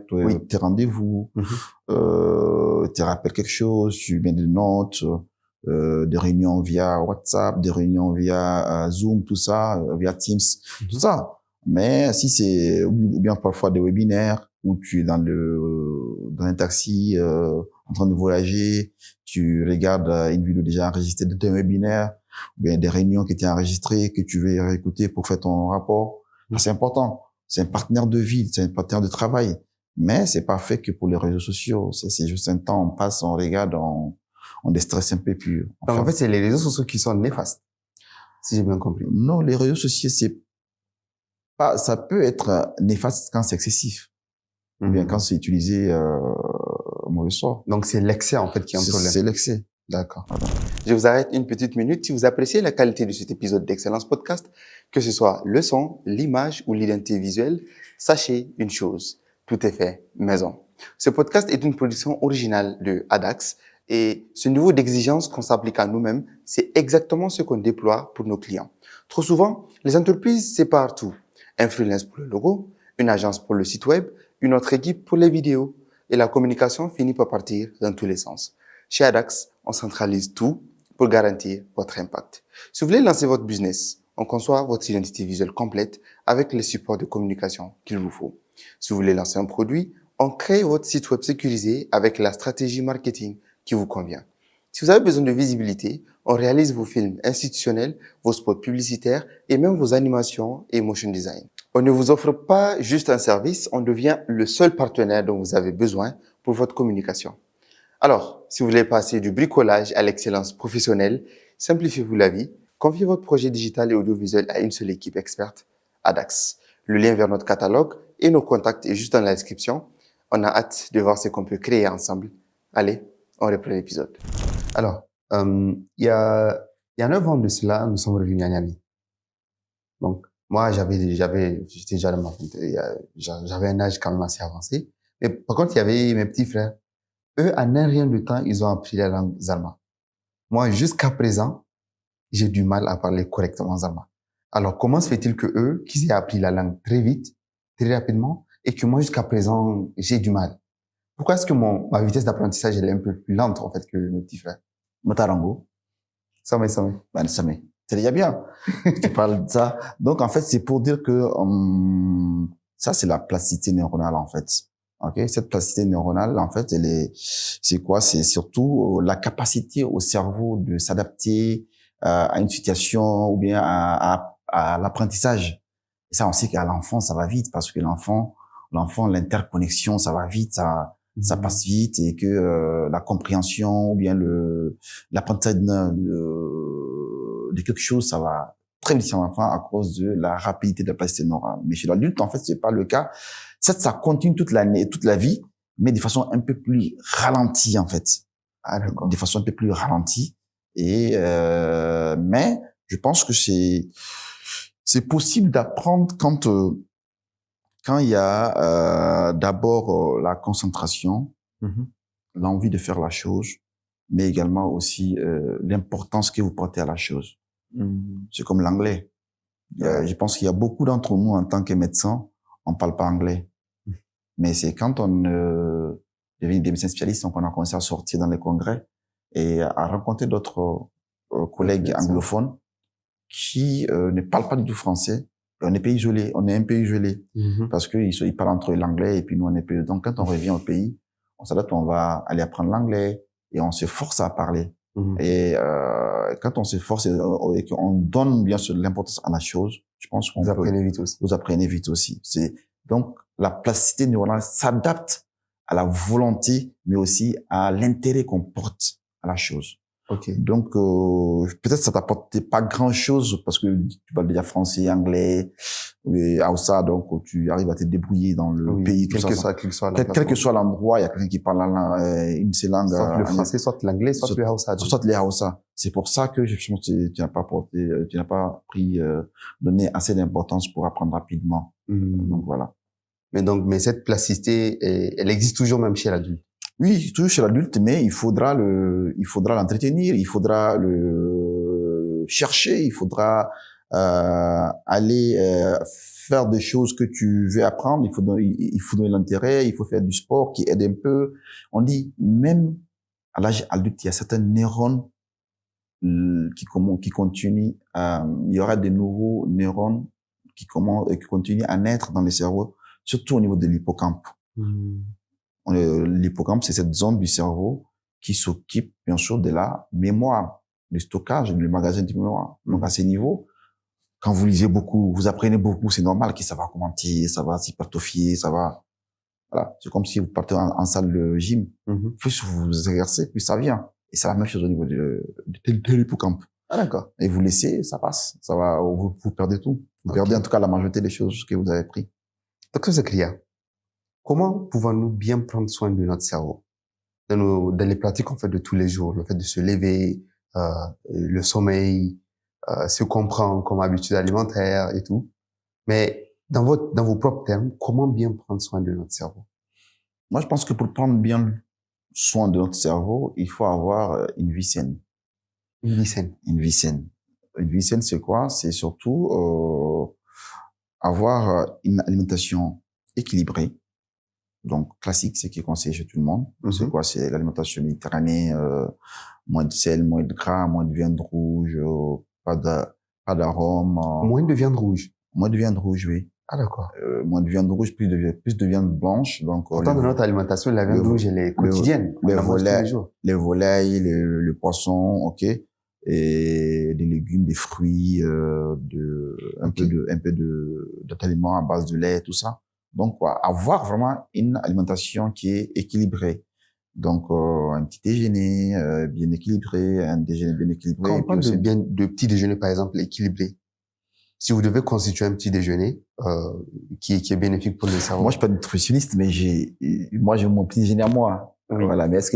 tes rendez-vous, te rappelles quelque chose, tu mets des notes, des réunions via WhatsApp, des réunions via Zoom, tout ça, via Teams, tout ça. Mais si c'est, ou bien parfois des webinaires où tu es dans un taxi, en train de voyager, tu regardes une vidéo déjà enregistrée d'un webinaire, ou bien des réunions qui étaient enregistrées, que tu veux réécouter pour faire ton rapport. C'est important. C'est un partenaire de vie, c'est un partenaire de travail. Mais c'est pas fait que pour les réseaux sociaux. C'est juste un temps, on passe, on regarde, on déstresse un peu plus. Donc, en fait, c'est les réseaux sociaux qui sont néfastes. Si j'ai bien compris. Non, les réseaux sociaux, ça peut être néfaste quand c'est excessif. Ou bien quand c'est utilisé au mauvais sort. Donc, c'est l'excès, en fait, qui est un problème. C'est l'excès. D'accord. Voilà. Je vous arrête une petite minute. Si vous appréciez la qualité de cet épisode d'Excellence Podcast, que ce soit le son, l'image ou l'identité visuelle, sachez une chose. Tout est fait maison. Ce podcast est une production originale de Adax et ce niveau d'exigence qu'on s'applique à nous-mêmes, c'est exactement ce qu'on déploie pour nos clients. Trop souvent, les entreprises séparent tout. Un freelance pour le logo, une agence pour le site web, une autre équipe pour les vidéos. Et la communication finit par partir dans tous les sens. Chez Adax, on centralise tout pour garantir votre impact. Si vous voulez lancer votre business, on conçoit votre identité visuelle complète avec les supports de communication qu'il vous faut. Si vous voulez lancer un produit, on crée votre site web sécurisé avec la stratégie marketing qui vous convient. Si vous avez besoin de visibilité, on réalise vos films institutionnels, vos spots publicitaires et même vos animations et motion design. On ne vous offre pas juste un service, on devient le seul partenaire dont vous avez besoin pour votre communication. Alors, si vous voulez passer du bricolage à l'excellence professionnelle, simplifiez-vous la vie, confiez votre projet digital et audiovisuel à une seule équipe experte, Adax. Le lien vers notre catalogue et nos contacts est juste dans la description. On a hâte de voir ce qu'on peut créer ensemble. Allez, on reprend l'épisode. Alors, il y a 9 ans de cela, nous sommes revenus à Niamey. Donc, moi, j'étais déjà dans j'avais un âge quand même assez avancé. Mais par contre, il y avait mes petits frères. Eux, en un rien de temps, ils ont appris la langue zarma. Moi, jusqu'à présent, j'ai du mal à parler correctement zarma. Alors, comment se fait-il que eux, qu'ils aient appris la langue très vite, très rapidement, et que moi, jusqu'à présent, j'ai du mal? Pourquoi est-ce que ma vitesse d'apprentissage, elle est un peu plus lente, en fait, que mes petits frères? Matarango. Samé. Ben, Samé. C'est déjà bien. Tu parles de ça. Donc, en fait, c'est pour dire que ça, c'est la plasticité neuronale, en fait. Ok, cette plasticité neuronale, en fait, c'est quoi? C'est surtout la capacité au cerveau de s'adapter à une situation ou bien à l'apprentissage. Et ça, on sait qu'à l'enfant, ça va vite parce que l'enfant, l'interconnexion, ça va vite, ça passe vite et que la compréhension ou bien l'apprentissage de quelque chose, ça va très vite chez l'enfant à cause de la rapidité de la plasticité neurale. Mais chez l'adulte, en fait, c'est pas le cas. Ça continue toute l'année, toute la vie, mais de façon un peu plus ralentie, en fait. Ah, d'accord. De façon un peu plus ralentie. Et mais je pense que c'est possible d'apprendre quand il y a d'abord la concentration, l'envie de faire la chose, mais également aussi l'importance que vous portez à la chose. C'est comme l'anglais. Je pense qu'il y a beaucoup d'entre nous en tant que médecins, on parle pas anglais. Mais c'est quand on devient des médecins spécialistes qu'on a commencé à sortir dans les congrès et à rencontrer d'autres collègues anglophones qui ne parlent pas du tout français. On est un pays isolé parce que ils parlent entre eux l'anglais et puis nous on est pays. Donc quand on revient au pays, on s'adapte, on va aller apprendre l'anglais et on se force à parler. Et quand on se force et qu'on donne bien sûr l'importance à la chose, je pense qu'on vous apprenez vite aussi. Vous apprenez vite aussi. Donc la plasticité neuronale s'adapte à la volonté, mais aussi à l'intérêt qu'on porte à la chose. Ok. Donc peut-être ça t'apporte pas grand-chose parce que tu parles déjà français, anglais, Hausa, donc tu arrives à te débrouiller dans le pays, tout ça. Quel que soit l'endroit, il y a quelqu'un qui parle une de ces langues. Soit le français, soit l'anglais, soit le Hausa. Soit les Hausa. C'est pour ça que je pense que tu n'as pas donné assez d'importance pour apprendre rapidement. Donc voilà. Mais cette plasticité, elle existe toujours même chez l'adulte. Oui, toujours chez l'adulte, mais il faudra l'entretenir, il faudra le chercher, il faudra aller faire des choses que tu veux apprendre, il faut donner l'intérêt, il faut faire du sport qui aide un peu. On dit même à l'âge adulte, il y a certains neurones qui continuent, il y aura des nouveaux neurones qui continuent à naître dans le cerveau, surtout au niveau de l'hippocampe. L'hippocampe, c'est cette zone du cerveau qui s'occupe, bien sûr, de la mémoire, du stockage, du magasin de mémoire. Donc, à ces niveaux, quand vous lisez beaucoup, vous apprenez beaucoup, c'est normal que ça va augmenter, ça va s'hypertrophier, ça va, voilà. C'est comme si vous partez en salle de gym. Plus vous vous exercez, plus ça vient. Et c'est la même chose au niveau de l'hippocampe. Ah, d'accord. Et vous laissez, ça passe. Ça va, vous perdez tout. Vous perdez en tout cas la majorité des choses que vous avez pris. Docteur Zakaria, comment pouvons-nous bien prendre soin de notre cerveau dans les pratiques qu'on fait de tous les jours, le fait de se lever, le sommeil, ce qu'on prend comme habitude alimentaire et tout. Mais dans vos propres termes, comment bien prendre soin de notre cerveau? Moi, je pense que pour prendre bien soin de notre cerveau, il faut avoir une vie saine. Une vie saine. Une vie saine. Une vie saine, c'est quoi? C'est surtout avoir une alimentation équilibrée. Donc, classique, c'est qui est conseillé chez tout le monde. C'est quoi? C'est l'alimentation méditerranéenne, moins de sel, moins de gras, moins de viande rouge, pas d'arôme. Moins de viande rouge. Moins de viande rouge, oui. Ah, d'accord. Moins de viande rouge, plus de viande blanche. Donc, Pourtant, dans notre alimentation, la viande rouge, elle est quotidienne. Les volailles, le poisson, ok. Et des légumes, des fruits, un peu d'aliments à base de lait, tout ça. Donc, avoir vraiment une alimentation qui est équilibrée. Donc, un petit déjeuner bien équilibré, un déjeuner bien équilibré. Quand on parle de petit déjeuner, par exemple, équilibré, si vous devez constituer un petit déjeuner qui est bénéfique pour le cerveau. Moi, je suis pas nutritionniste, mais j'ai mon petit déjeuner à moi. Oui. Voilà. Mais est-ce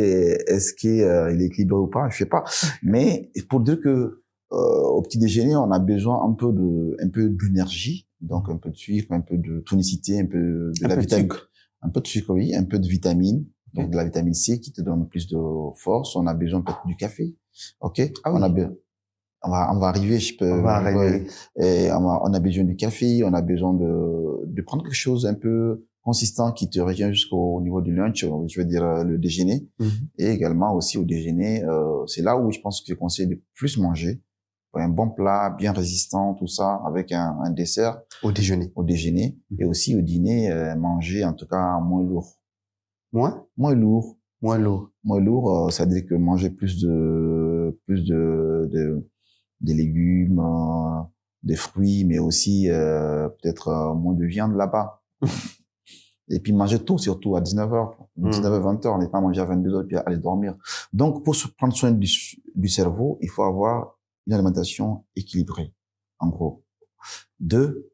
qu'il est équilibré ou pas? Je sais pas. Mais pour dire que au petit déjeuner, on a besoin un peu d'énergie, donc un peu de sucre, un peu de tonicité, un peu de la vitamine, un peu de sucre, oui, un peu de vitamine, donc de la vitamine C qui te donne plus de force. On a besoin peut-être du café, ok? Ah oui. On va arriver, on a besoin du café, on a besoin de prendre quelque chose un peu consistant qui te retient jusqu'au niveau du lunch, je veux dire le déjeuner. Et également aussi au déjeuner, c'est là où je pense que je conseille de plus manger. Un bon plat, bien résistant, tout ça, avec un dessert. Au déjeuner. Au déjeuner. Et aussi au dîner, manger en tout cas moins lourd. Moins lourd. Moins lourd. Moins lourd, ça veut dire que manger plus des légumes, des fruits, mais aussi peut-être moins de viande là-bas. Et puis manger tôt, surtout à 19h, 19h, 20h, on n'est pas manger à 22h puis aller dormir. Donc, pour se prendre soin du cerveau, il faut avoir une alimentation équilibrée, en gros. 2,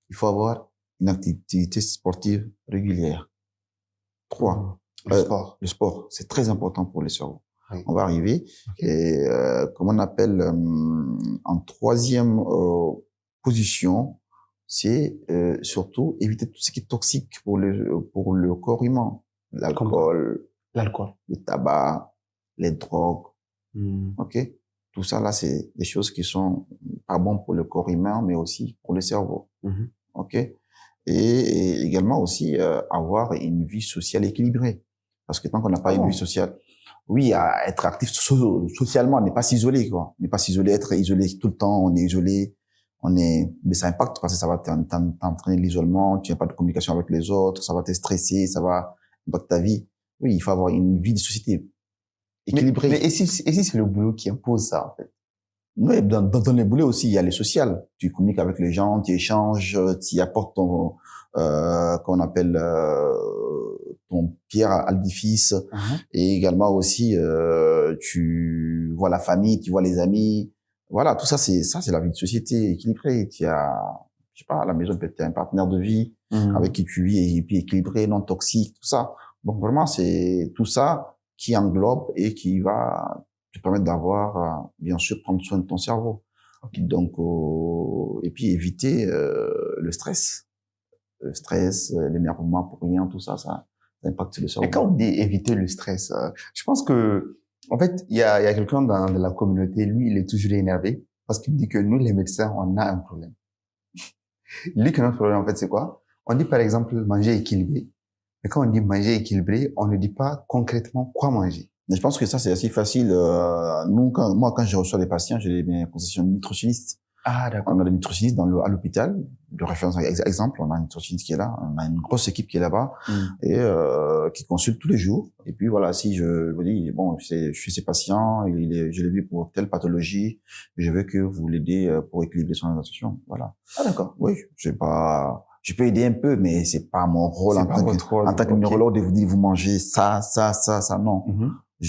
il faut avoir une activité sportive régulière. 3, le sport, c'est très important pour le cerveau. Oui. On va arriver. Okay. Et comme on appelle en troisième position, c'est surtout éviter tout ce qui est toxique pour le corps humain. L'alcool, le tabac, les drogues. Ok. Tout ça là, c'est des choses qui sont pas bonnes pour le corps humain, mais aussi pour le cerveau. Ok. Et également aussi avoir une vie sociale équilibrée, parce que tant qu'on n'a pas une vie sociale, oui, à être actif socialement, n'est pas s'isoler, quoi. N'est pas s'isoler, être isolé tout le temps, on est isolé, mais ça impacte parce que ça va t'entraîner l'isolement, tu n'as pas de communication avec les autres, ça va te stresser, ça va impacter ta vie. Oui, il faut avoir une vie de société équilibrée. Mais et si c'est le boulot qui impose ça, en fait? Oui, dans les boulots aussi, il y a le social. Tu communiques avec les gens, tu échanges, tu apportes qu'on appelle, ton pierre à l'édifice. Et également aussi, tu vois la famille, tu vois les amis. Voilà, tout ça, c'est la vie de société équilibrée. Tu as, je sais pas, à la maison, peut-être un partenaire de vie avec qui tu vis et puis équilibré, non toxique, tout ça. Donc vraiment, c'est tout ça qui englobe et qui va te permettre d'avoir, bien sûr, prendre soin de ton cerveau. Okay. Donc, et puis éviter le stress. Le stress, l'énervement pour rien, tout ça, ça impacte le cerveau. Et quand on dit éviter le stress, je pense que, en fait, il y a quelqu'un dans la communauté, lui, il est toujours énervé parce qu'il dit que nous, les médecins, on a un problème. Lui, que notre problème, en fait, c'est quoi? On dit, par exemple, manger équilibré. Mais quand on dit manger équilibré, on ne dit pas concrètement quoi manger. Mais je pense que ça, c'est assez facile. Moi, quand je reçois des patients, j'ai des consultations de nutritionnistes. Ah, d'accord. On a des nutritionnistes à l'hôpital. De référence, exemple, on a un nutritionniste qui est là. On a une grosse équipe qui est là-bas et qui consulte tous les jours. Et puis voilà, si je vous dis, bon, je suis ces patients, je l'ai vu pour telle pathologie, je veux que vous l'aidez pour équilibrer son alimentation. Voilà. Ah, d'accord. Oui, je peux aider un peu, mais c'est pas mon rôle en tant que neurologue de vous dire, vous mangez ça, non.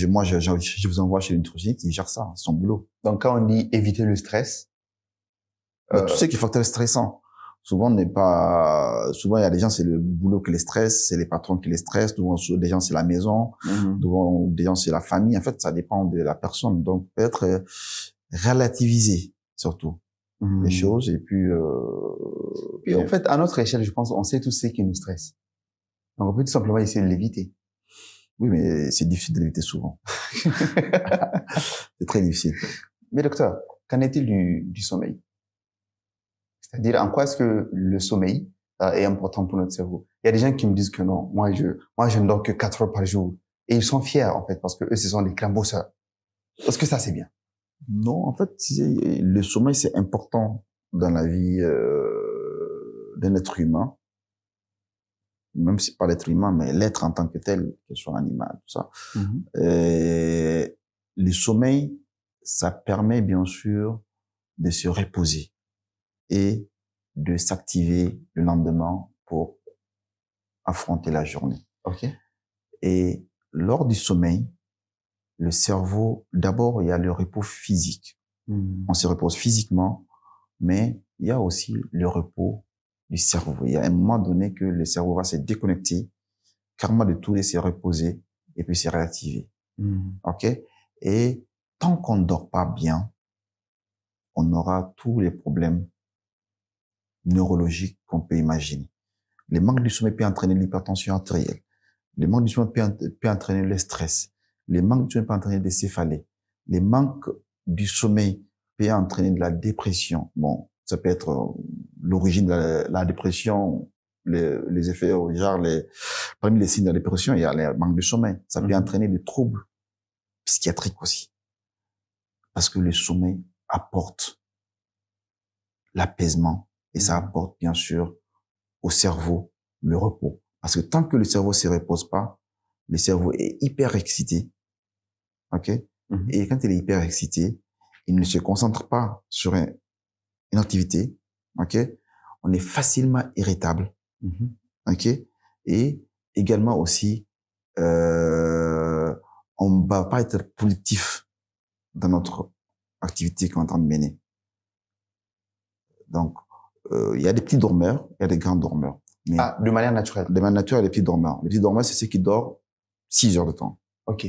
Moi, je vous envoie chez le nutritionniste, il gère ça, c'est son boulot. Donc, quand on dit éviter le stress, tout ce qui est facteur stressant. Souvent, il y a des gens, c'est le boulot qui les stresse, c'est les patrons qui les stressent. Souvent, des gens, c'est la maison. Souvent, des gens, c'est la famille. En fait, ça dépend de la personne. Donc, peut-être relativiser, surtout, les choses. Et puis, en fait, à notre échelle, je pense, on sait tous ce qui nous stresse. Donc, on peut tout simplement essayer de l'éviter. Oui, mais c'est difficile de l'éviter souvent. C'est très difficile. Mais docteur, qu'en est-il du sommeil? C'est-à-dire, en quoi est-ce que le sommeil est important pour notre cerveau? Il y a des gens qui me disent que non, moi je ne dors que 4 heures par jour. Et ils sont fiers, en fait, parce que eux, ce sont des grands bosseurs. Est-ce que ça, c'est bien? Non, en fait, le sommeil, c'est important dans la vie d'un être humain. Même si pas l'être humain, mais l'être en tant que tel, qu'il soit animal, tout ça. Le sommeil, ça permet bien sûr de se reposer et de s'activer le lendemain pour affronter la journée. OK. Et lors du sommeil, le cerveau, d'abord, il y a le repos physique. On se repose physiquement, mais il y a aussi le repos du cerveau. Il y a un moment donné que le cerveau va se déconnecter, carrément de tout, et se reposer, et puis se réactiver. OK? Et tant qu'on ne dort pas bien, on aura tous les problèmes neurologiques qu'on peut imaginer. Le manque du sommeil peut entraîner l'hypertension artérielle. Le manque du sommeil peut entraîner le stress. Le manque du sommeil peut entraîner des céphalées. Le manque du sommeil peut entraîner de la dépression. Bon, ça peut être l'origine de la dépression, les effets, genre parmi les signes de la dépression, il y a le manque de sommeil. Ça peut entraîner des troubles psychiatriques aussi. Parce que le sommeil apporte l'apaisement et ça apporte bien sûr au cerveau le repos. Parce que tant que le cerveau se repose pas, le cerveau est hyper excité. OK? Et quand il est hyper excité, il ne se concentre pas sur une activité. OK? On est facilement irritable. OK? Et également aussi, on va pas être productif dans notre activité qu'on est en train de mener. Donc, il y a des petits dormeurs, il y a des grands dormeurs. Mais de manière naturelle. De manière naturelle, les petits dormeurs. Les petits dormeurs, c'est ceux qui dorment 6 heures de temps. OK.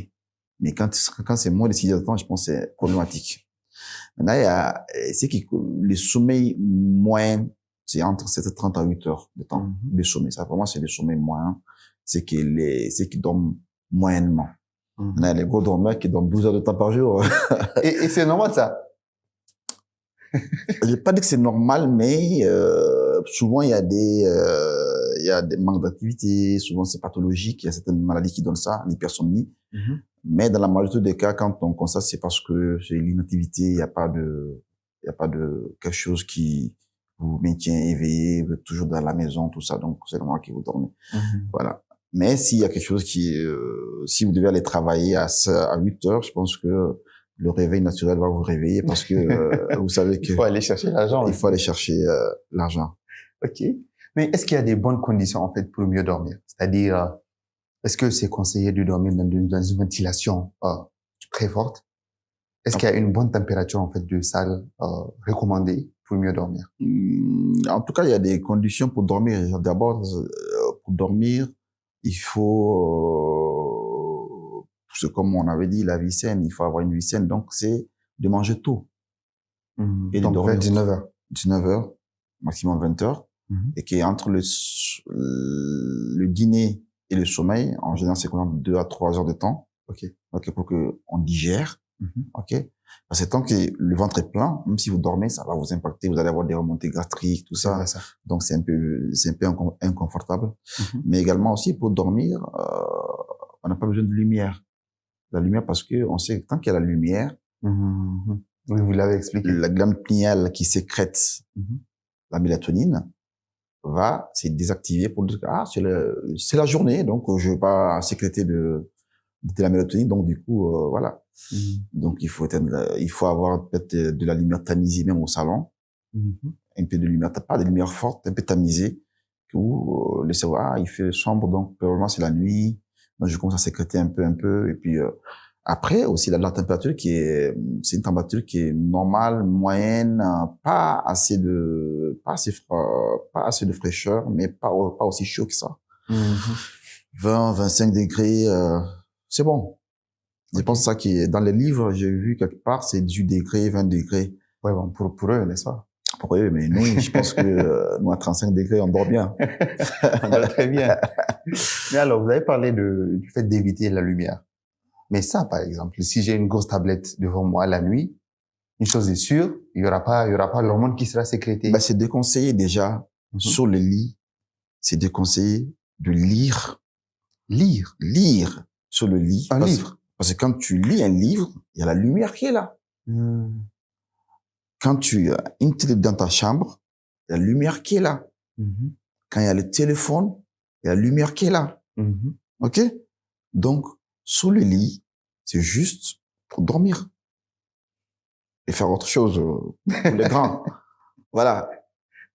Mais quand c'est moins de 6 heures de temps, je pense que c'est problématique. Maintenant, il y a, le sommeil moyen, c'est entre 7h30 à 8 heures de temps de sommeil. Ça, vraiment, c'est le sommeil moyen. C'est qui dorment moyennement. Maintenant, il y a les gros dormeurs qui dorment 12 heures de temps par jour. et c'est normal, ça? Je vais pas dire que c'est normal, mais souvent il y a des manques d'activité, souvent c'est pathologique, il y a certaines maladies qui donnent ça, l'hypersomnie. Mais dans la majorité des cas, quand on constate, c'est parce que c'est l'inactivité, il y a pas de quelque chose qui vous maintient éveillé, vous êtes toujours dans la maison, tout ça, donc c'est normal que vous dormez. Voilà. Mais s'il y a quelque chose si vous devez aller travailler à 8 heures, je pense que le réveil naturel va vous réveiller parce que vous savez que il faut aller chercher l'argent. Il faut aller chercher l'argent. OK. Mais est-ce qu'il y a des bonnes conditions en fait pour mieux dormir? C'est-à-dire, est-ce que c'est conseillé de dormir dans une ventilation très forte? Est-ce qu'il y a une bonne température en fait de salle recommandée pour mieux dormir? En tout cas, il y a des conditions pour dormir. D'abord, pour dormir, il faut c'est comme on avait dit, la vie saine, il faut avoir une vie saine. Donc, c'est de manger tôt. Et donc, vers 19h. 19h, maximum 20h. Et qu'entre le dîner et le sommeil, en général, c'est quand même 2 à 3 heures de temps. OK, pour que on digère. OK. Parce que tant que le ventre est plein, même si vous dormez, ça va vous impacter. Vous allez avoir des remontées gastriques, tout ça. Donc, c'est un peu inconfortable. Mais également aussi, pour dormir, on n'a pas besoin de lumière. La lumière parce que on sait que tant qu'il y a la lumière, oui, vous l'avez expliqué. La glande pinéale qui sécrète la mélatonine va se désactiver pour dire c'est la journée, donc je vais pas sécréter de la mélatonine, donc du coup voilà. Donc il faut avoir peut-être de la lumière tamisée même au salon, un peu de lumière, pas de lumière forte, un peu tamisée, où le cerveau il fait sombre, donc probablement c'est la nuit. Donc, je commence à sécréter un peu, et puis après aussi la température c'est une température qui est normale, moyenne, pas assez de fraîcheur, mais pas aussi chaud que ça. 20, 25 degrés, c'est bon. Je pense ça qui est dans les livres, j'ai vu quelque part, c'est 18 degrés, 20 degrés. Ouais, bon, pour eux, n'est-ce pas? Pour eux, mais nous, je pense que nous, à 35 degrés, on dort bien. On dort très bien. Mais alors, vous avez parlé du fait d'éviter la lumière. Mais ça, par exemple, si j'ai une grosse tablette devant moi la nuit, une chose est sûre, il y aura pas l'hormone qui sera sécrétée. C'est déconseillé déjà, sur le lit, c'est déconseillé de lire. Lire sur le lit. Un livre. Parce que quand tu lis un livre, il y a la lumière qui est là. Quand tu as une télé dans ta chambre, il y a la lumière qui est là. Quand il y a le téléphone, il y a la lumière qui est là. OK? Donc, sous le lit, c'est juste pour dormir. Et faire autre chose pour les grands. Voilà.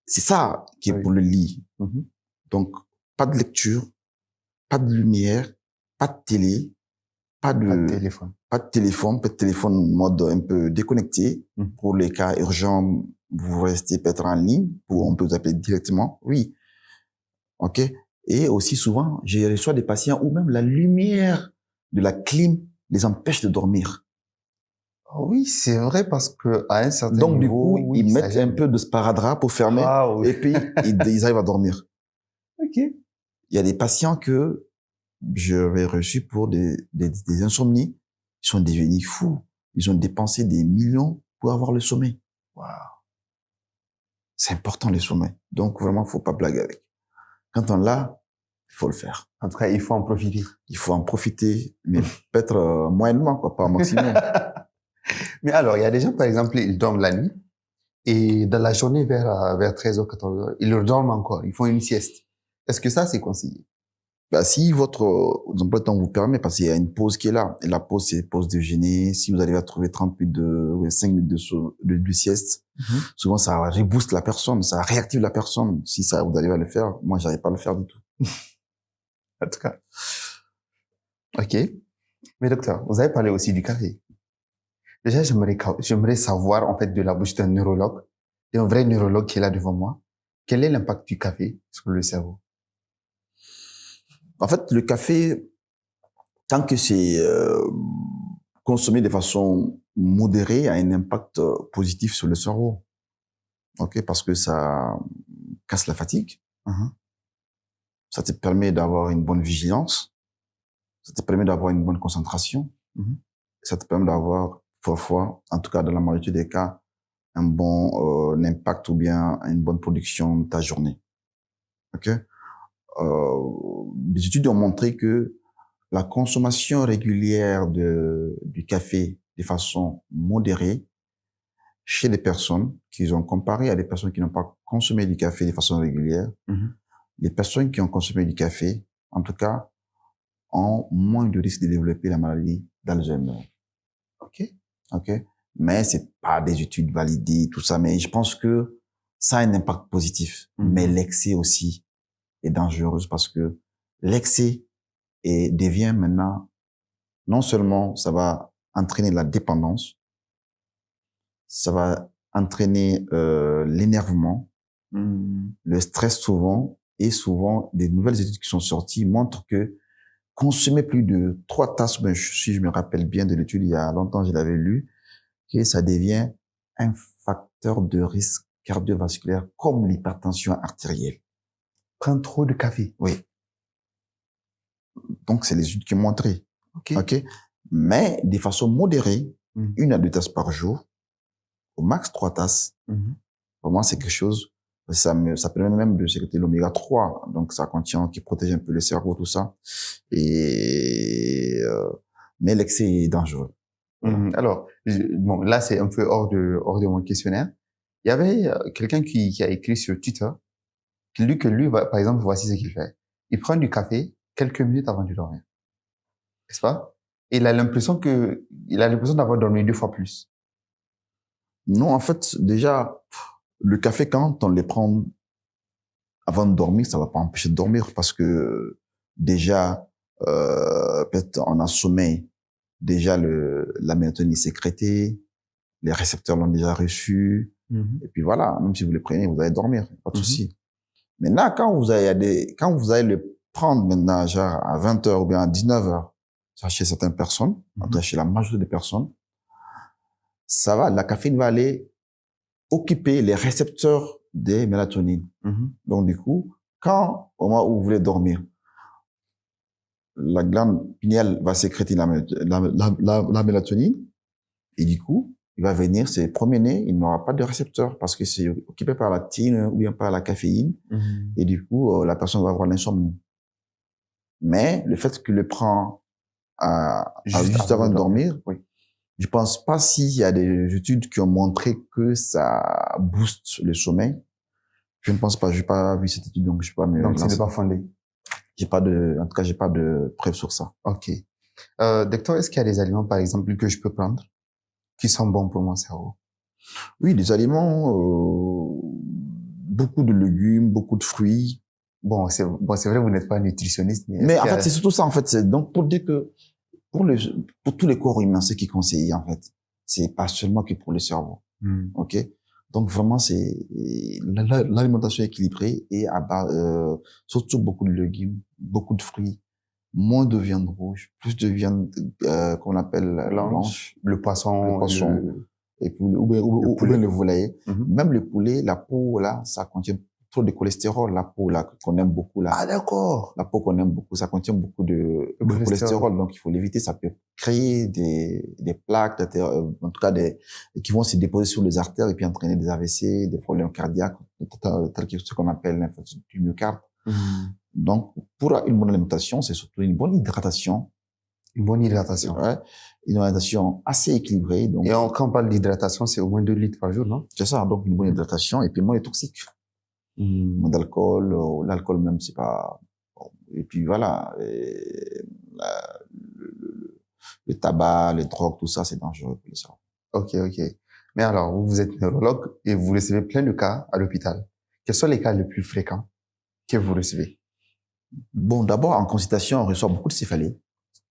C'est ça qui est pour le lit. Donc, pas de lecture, pas de lumière, pas de télé, pas de téléphone, peut-être téléphone mode un peu déconnecté. Pour les cas urgents, vous restez peut-être en ligne, ou on peut vous appeler directement. Oui. OK? Et aussi souvent, j'ai reçu des patients où même la lumière de la clim les empêche de dormir. Oui, c'est vrai parce que à un certain Donc, niveau, du coup, ils mettent un peu de sparadrap pour fermer et puis ils arrivent à dormir. OK. Il y a des patients que j'avais reçus pour des insomnies. Ils sont devenus fous. Ils ont dépensé des millions pour avoir le sommeil. Wow. C'est important, le sommeil. Donc, vraiment, faut pas blaguer avec. Quand on l'a, il faut le faire. En tout cas, il faut en profiter. Il faut en profiter, mais peut-être moyennement, quoi, pas au maximum. Mais alors, il y a des gens, par exemple, ils dorment la nuit et dans la journée vers 13h, 14h, ils dorment encore. Ils font une sieste. Est-ce que ça, c'est conseillé? Si votre emploi de temps vous permet, parce qu'il y a une pause qui est là. Et la pause, c'est pause déjeuner. Si vous arrivez à trouver 30 minutes 5 minutes de sieste, souvent, ça rebooste la personne, ça réactive la personne. Si ça, vous arrivez à le faire, moi, j'arrive pas à le faire du tout. En tout cas. OK. Mais docteur, vous avez parlé aussi du café. Déjà, j'aimerais savoir, en fait, de la bouche d'un neurologue, d'un vrai neurologue qui est là devant moi, quel est l'impact du café sur le cerveau? En fait, le café, tant que c'est consommé de façon modérée, a un impact positif sur le cerveau. OK? Parce que ça casse la fatigue. Ça te permet d'avoir une bonne vigilance. Ça te permet d'avoir une bonne concentration. Ça te permet d'avoir, parfois, en tout cas dans la majorité des cas, un bon impact ou bien une bonne production de ta journée. OK? Des études ont montré que la consommation régulière du café de façon modérée chez des personnes qu'ils ont comparé à des personnes qui n'ont pas consommé du café de façon régulière, les personnes qui ont consommé du café, en tout cas, ont moins de risque de développer la maladie d'Alzheimer. OK? Mais c'est pas des études validées, tout ça, mais je pense que ça a un impact positif. Mais l'excès aussi est dangereux parce que l'excès devient maintenant, non seulement ça va entraîner la dépendance, ça va entraîner l'énervement, le stress souvent, et souvent des nouvelles études qui sont sorties montrent que consommer plus de 3 tasses, si je me rappelle bien de l'étude, il y a longtemps, je l'avais lu, que ça devient un facteur de risque cardiovasculaire comme l'hypertension artérielle. Prendre trop de café. Oui. Donc, c'est les études qui ont montré. OK? Mais de façon modérée, 1 à 2 tasses par jour, au max 3 tasses. Pour moi, c'est quelque chose, ça permet même de sécréter l'oméga 3. Donc, ça contient, qui protège un peu le cerveau, tout ça. Mais l'excès est dangereux. Alors, bon, là, c'est un peu hors de mon questionnaire. Il y avait quelqu'un qui a écrit sur Twitter, lui, par exemple, voici ce qu'il fait. Il prend du café quelques minutes avant de dormir. N'est-ce pas? Et il a l'impression d'avoir dormi 2 fois plus. Non, en fait, déjà, le café, quand on le prend avant de dormir, ça va pas empêcher de dormir parce que déjà, peut-être on a sommeil, déjà la mélatonine est sécrétée, les récepteurs l'ont déjà reçu, et puis voilà, même si vous le prenez, vous allez dormir, pas de souci. Maintenant, quand vous allez le prendre maintenant, genre à 20h ou bien à 19h, ça chez certaines personnes, en tout cas chez la majorité des personnes, ça va, la caféine va aller occuper les récepteurs des mélatonines. Donc, du coup, quand, au moment où vous voulez dormir, la glande pinéale va sécréter la mélatonine, et du coup, il va venir se promener, il n'aura pas de récepteur parce que c'est occupé par la thyne ou bien par la caféine, et du coup, la personne va avoir l'insomnie. Mais le fait qu'il le prend juste avant de dormir, oui. Je pense pas s'il y a des études qui ont montré que ça booste le sommeil. Je ne pense pas, j'ai pas vu cette étude, donc je sais pas. Donc, ce n'est pas fondé. En tout cas, j'ai pas de preuve sur ça. Ok. Docteur, est-ce qu'il y a des aliments, par exemple, que je peux prendre qui sont bons pour mon cerveau? Oui, des aliments, beaucoup de légumes, beaucoup de fruits. Bon, c'est vrai, vous n'êtes pas nutritionniste, mais en fait, c'est surtout ça, en fait. C'est donc pour dire que pour tous les corps humains, ce qui est conseillé, en fait, c'est pas seulement que pour le cerveau. Ok? Donc vraiment, c'est l'alimentation équilibrée et à base, surtout beaucoup de légumes, beaucoup de fruits, moins de viande rouge, plus de viande qu'on appelle blanche, le poisson, et puis ou bien le volailler. Même le poulet, la peau là, ça contient trop de cholestérol, la peau là qu'on aime beaucoup là. Ah d'accord. La peau qu'on aime beaucoup, ça contient beaucoup de cholestérol, donc il faut l'éviter. Ça peut créer des plaques, en tout cas qui vont se déposer sur les artères et puis entraîner des AVC, des problèmes cardiaques, tel que ce qu'on appelle l'infarctus du myocarde. Donc pour une bonne alimentation, c'est surtout une bonne hydratation. Une bonne hydratation. Ouais. Une hydratation assez équilibrée. Donc, et quand on parle d'hydratation, c'est au moins 2 litres par jour, non? C'est ça, donc une bonne hydratation et puis moins les toxiques. Moins d'alcool, l'alcool même, c'est pas... Bon. Et puis voilà, le tabac, les drogues, tout ça, c'est dangereux pour le cerveau. Ok. Mais alors, vous êtes neurologue et vous recevez plein de cas à l'hôpital. Quels sont les cas les plus fréquents que vous recevez? Bon, d'abord, en consultation, on reçoit beaucoup de céphalées.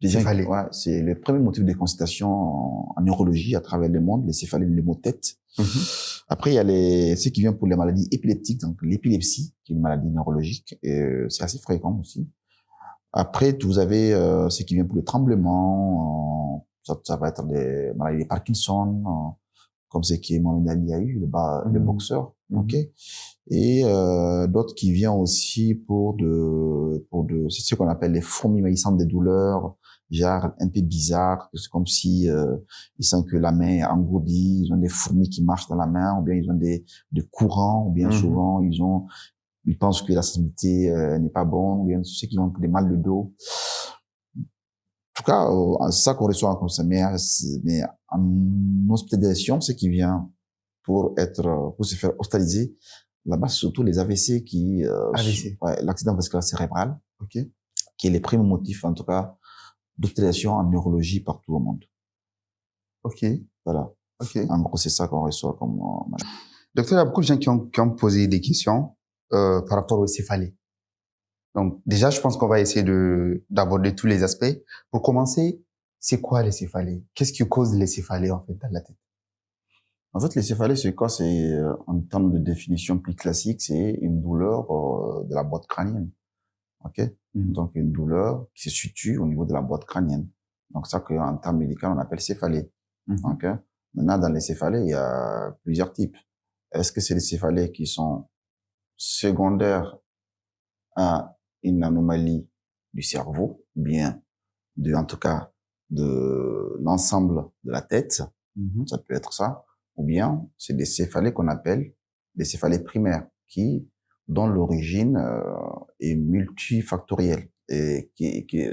Céphalées. Ouais, c'est le premier motif de consultation en neurologie à travers le monde, les céphalées, les maux de tête. Après, il y a ceux qui viennent pour les maladies épileptiques, donc l'épilepsie, qui est une maladie neurologique, et c'est assez fréquent aussi. Après, vous avez ceux qui viennent pour le tremblement, ça va être des maladies de Parkinson, comme ce qui est Mohamed Ali a eu, le boxeur, ok. Et d'autres qui viennent aussi pour c'est ce qu'on appelle les fourmis maïssantes des douleurs, genre un peu bizarre, c'est comme si ils sentent que la main est engourdie, ils ont des fourmis qui marchent dans la main, ou bien ils ont des courants, ou bien souvent ils pensent que la sensibilité n'est pas bonne, ou bien ceux qui ont des mal de dos. En tout cas, c'est ça qu'on reçoit en conseil. Mais en hospitalisation, ce qui vient pour se faire hospitaliser, là-bas, c'est surtout les AVC AVC. Ouais, l'accident vasculaire cérébral, qui est le premier motif, en tout cas, d'hospitalisation en neurologie partout au monde. Ok. Voilà. En gros, c'est ça qu'on reçoit comme maladie. Docteur, il y a beaucoup de gens qui ont posé des questions par rapport aux céphalées. Donc, déjà, je pense qu'on va essayer d'aborder tous les aspects. Pour commencer, c'est quoi les céphalées? Qu'est-ce qui cause les céphalées, en fait, dans la tête? En fait, les céphalées, c'est quoi? C'est, en termes de définition plus classique, c'est une douleur de la boîte crânienne. Ok? Donc, une douleur qui se situe au niveau de la boîte crânienne. Donc, ça qu'en termes médicaux, on appelle céphalée. Ok? Maintenant, dans les céphalées, il y a plusieurs types. Est-ce que c'est les céphalées qui sont secondaires à une anomalie du cerveau, bien en tout cas, de l'ensemble de la tête? Ça peut être ça. Ou bien, c'est des céphalées qu'on appelle des céphalées primaires, dont l'origine est multifactorielle et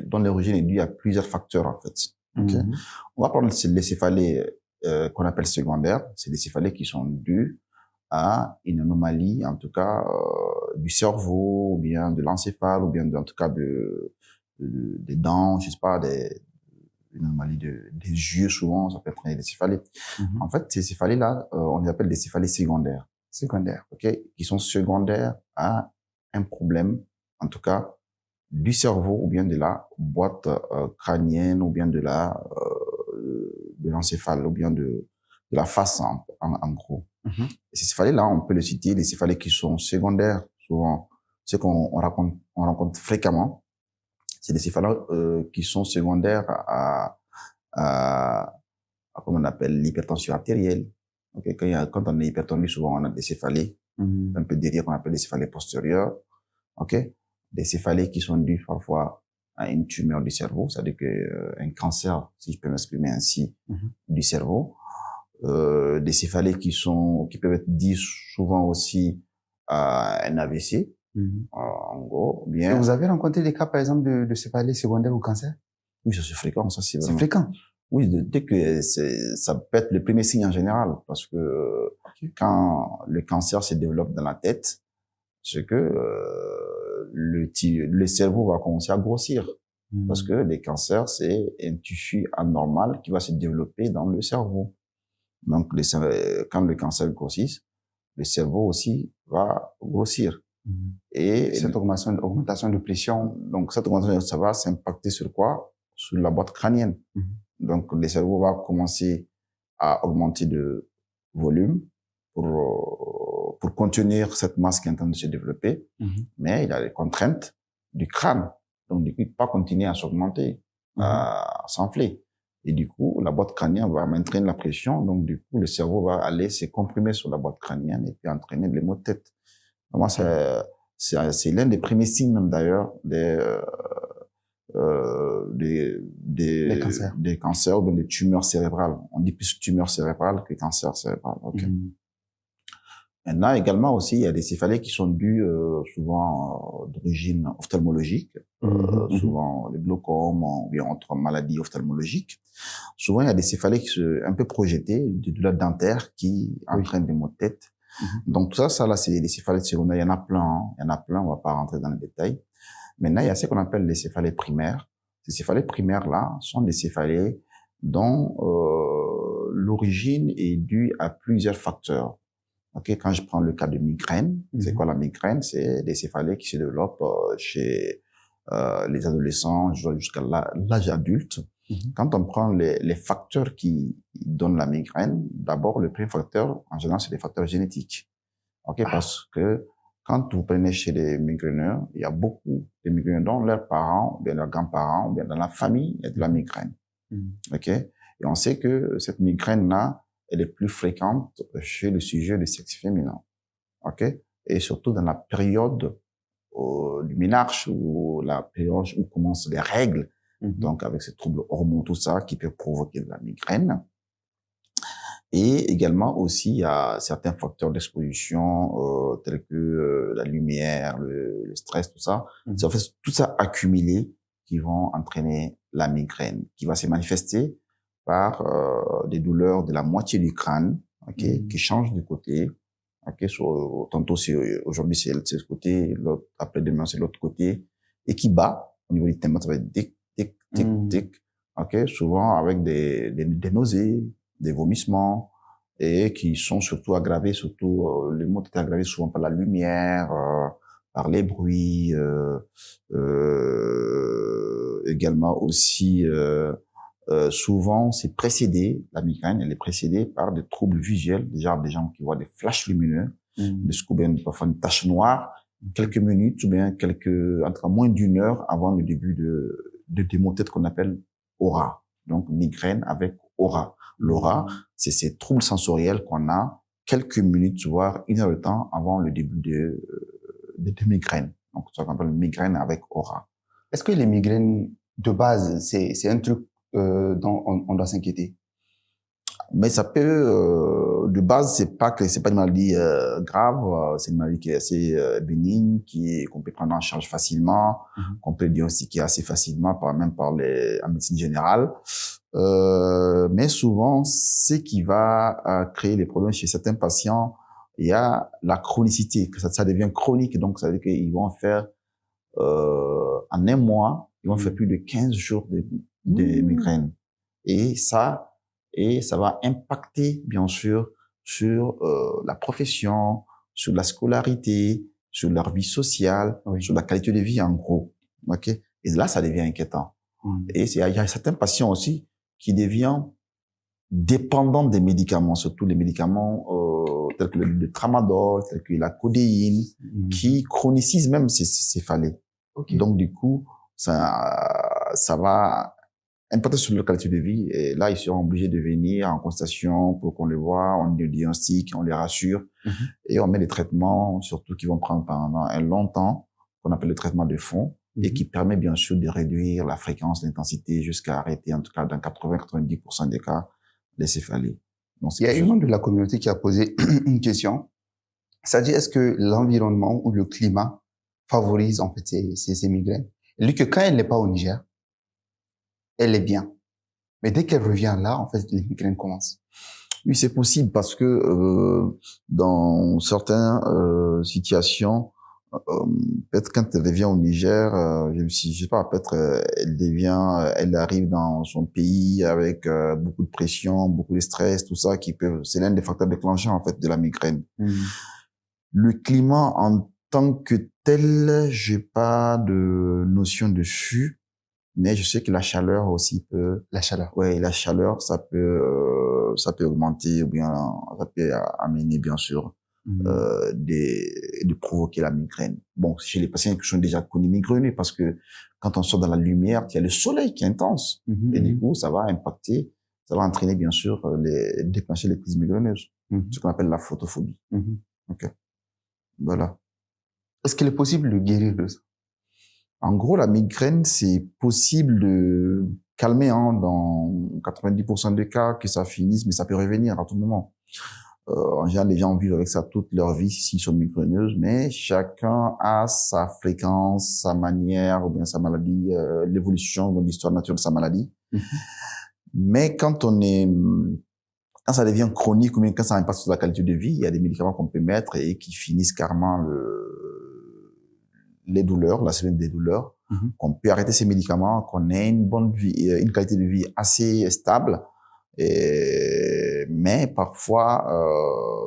dont l'origine est due à plusieurs facteurs, en fait. Okay? On va prendre les céphalées qu'on appelle secondaires. C'est des céphalées qui sont dues à une anomalie, en tout cas, du cerveau, ou bien de l'encéphale, ou bien en tout cas des dents, je sais pas, une anomalie des yeux, souvent, ça peut être des céphalées. En fait, ces céphalées-là, on les appelle des céphalées secondaires. Ok? Qui sont secondaires à un problème, en tout cas, du cerveau, ou bien de la boîte crânienne, ou bien de l'encéphale, ou bien de la face, en gros. Et ces céphalées-là, on peut les citer, les céphalées qui sont secondaires, souvent, ce qu'on rencontre fréquemment, c'est des céphalées qui sont secondaires à comment on appelle, l'hypertension artérielle, Okay, quand on est hypertendu, souvent on a des céphalées, un peu derrière qu'on appelle des céphalées postérieures. Ok, des céphalées qui sont dues parfois à une tumeur du cerveau, c'est-à-dire que un cancer, si je peux m'exprimer ainsi, du cerveau. Des céphalées qui peuvent être dues souvent aussi à un AVC, en gros, Et bien. vous avez rencontré des cas, par exemple, de céphalées secondaires au cancer? Oui, ça c'est fréquent, ça c'est C'est vraiment. fréquent. Oui, dès que ça peut être le premier signe en général, parce que quand le cancer se développe dans la tête, c'est que le cerveau va commencer à grossir, parce que les cancers c'est un tissu anormal qui va se développer dans le cerveau. Donc quand le cancer grossit, le cerveau aussi va grossir. Et Cette augmentation de pression. donc cette augmentation, ça va s'impacter sur quoi? Sur la boîte crânienne. Donc, le cerveau va commencer à augmenter de volume pour contenir cette masse qui est en train de se développer. Mais il y a les contraintes du crâne. Donc, du coup, il ne peut pas continuer à s'augmenter, à s'enfler. Et du coup, la boîte crânienne va maintenir la pression. Donc, du coup, le cerveau va aller se comprimer sur la boîte crânienne et puis entraîner des maux de tête. Moi, c'est l'un des premiers signes, même d'ailleurs, des cancers ou des tumeurs cérébrales. On dit plus tumeur cérébrale que cancer cérébral. Okay. Maintenant, également aussi, il y a des céphalées qui sont dues souvent d'origine ophtalmologique, souvent les glaucomes ou bien autres maladies ophtalmologiques. Souvent, il y a des céphalées qui sont un peu projetées, des douleurs dentaires qui entraînent des maux de tête. Donc tout ça là, c'est des céphalées secondaires. Il y en a plein, hein. Il y en a plein. On va pas rentrer dans les détails. Maintenant, il y a ce qu'on appelle les céphalées primaires. Ces céphalées primaires-là sont des céphalées dont l'origine est due à plusieurs facteurs. Okay, quand je prends le cas de migraine, c'est quoi la migraine? C'est des céphalées qui se développent chez les adolescents jusqu'à l'âge adulte. Quand on prend les facteurs qui donnent la migraine, d'abord, le premier facteur, en général, c'est des facteurs génétiques. Okay, parce que quand vous prenez chez les migraineurs, il y a beaucoup de migraineurs dont leurs parents, ou bien leurs grands-parents, ou bien dans la famille, il y a de la migraine. Ok? Et on sait que cette migraine-là, elle est plus fréquente chez le sujet de sexe féminin. Ok? Et surtout dans la période du ménarche, ou la période où commencent les règles, donc avec ces troubles hormonaux, tout ça, qui peut provoquer de la migraine. Et également aussi, il y a certains facteurs d'exposition tels que la lumière, le stress, tout ça. C'est en fait tout ça accumulé qui vont entraîner la migraine, qui va se manifester par des douleurs de la moitié du crâne, qui changent de côté. Tantôt aujourd'hui c'est ce côté, après-demain c'est l'autre côté, et qui bat au niveau du tympane, ça va être tic, tic, tic, tic. Souvent avec des nausées, des vomissements, et qui sont surtout aggravés, les maux étaient aggravés souvent par la lumière, par les bruits, également aussi, souvent c'est précédé, la migraine, elle est précédée par des troubles visuels, déjà des gens qui voient des flashs lumineux, parfois une tache noire, quelques minutes ou bien en tout cas moins d'une heure avant le début des maux de tête qu'on appelle aura. Donc migraine avec aura. L'aura, c'est ces troubles sensoriels qu'on a quelques minutes, voire une heure de temps avant le début de migraine. Donc, ça qu'on appelle migraine avec aura. Est-ce que les migraines, de base, c'est un truc dont on doit s'inquiéter? Mais ça peut, de base, c'est pas une maladie grave, c'est une maladie qui est assez bénigne, qu'on peut prendre en charge facilement, qu'on peut diagnostiquer assez facilement, même par en médecine générale. Mais souvent, ce qui va créer les problèmes chez certains patients, il y a la chronicité, que ça devient chronique, donc ça veut dire qu'ils vont faire en un mois, ils vont faire plus de 15 jours de migraine. Et ça va impacter, bien sûr, sur la profession, sur la scolarité, sur leur vie sociale, sur la qualité de vie, en gros. Ok? Et là, ça devient inquiétant. Et il y a certains patients aussi qui deviennent dépendants des médicaments, surtout les médicaments tels que le tramadol, tels que la codéine, qui chronicisent même ces céphalées. Donc, du coup, ça va impacter sur leur qualité de vie. Et là, ils seront obligés de venir en consultation pour qu'on les voit, on les diagnostique, on les rassure. Et on met des traitements, surtout qui vont prendre pendant un long temps, qu'on appelle le traitement de fond, et qui permet bien sûr de réduire la fréquence, l'intensité, jusqu'à arrêter, en tout cas dans 80-90% des cas, les céphalées. Donc, Il y a une membre de la communauté qui a posé une question. C'est-à-dire, est-ce que l'environnement ou le climat favorise en fait ces migraines? Elle dit que quand elle n'est pas au Niger, elle est bien. Mais dès qu'elle revient là, en fait, les migraines commencent. Oui, c'est possible parce que dans certaines situations, peut-être quand elle revient au Niger, je sais pas, peut-être elle arrive dans son pays avec beaucoup de pression, beaucoup de stress, tout ça c'est l'un des facteurs déclenchants en fait de la migraine. Le climat en tant que tel, j'ai pas de notion dessus. Mais je sais que la chaleur aussi peut. La chaleur. Ouais, la chaleur, ça peut augmenter ou bien ça peut amener bien sûr de provoquer la migraine. Bon, chez les patients qui sont déjà connus migraineux, parce que quand on sort dans la lumière, il y a le soleil qui est intense et du coup ça va impacter, ça va entraîner bien sûr déclencher les crises migraineuses, ce qu'on appelle la photophobie. Ok, voilà. Est-ce qu'il est possible de guérir de ça? En gros, la migraine, c'est possible de calmer dans 90% des cas que ça finisse, mais ça peut revenir à tout moment. En général, les gens vivent avec ça toute leur vie s'ils sont migraineuses, mais chacun a sa fréquence, sa manière, ou bien sa maladie, l'évolution de l'histoire naturelle de sa maladie. Mais quand ça devient chronique ou bien quand ça impacte sur la qualité de vie, il y a des médicaments qu'on peut mettre et qui finissent carrément les douleurs, la semaine des douleurs, qu'on peut arrêter ces médicaments, qu'on ait une bonne vie, une qualité de vie assez stable. Mais parfois,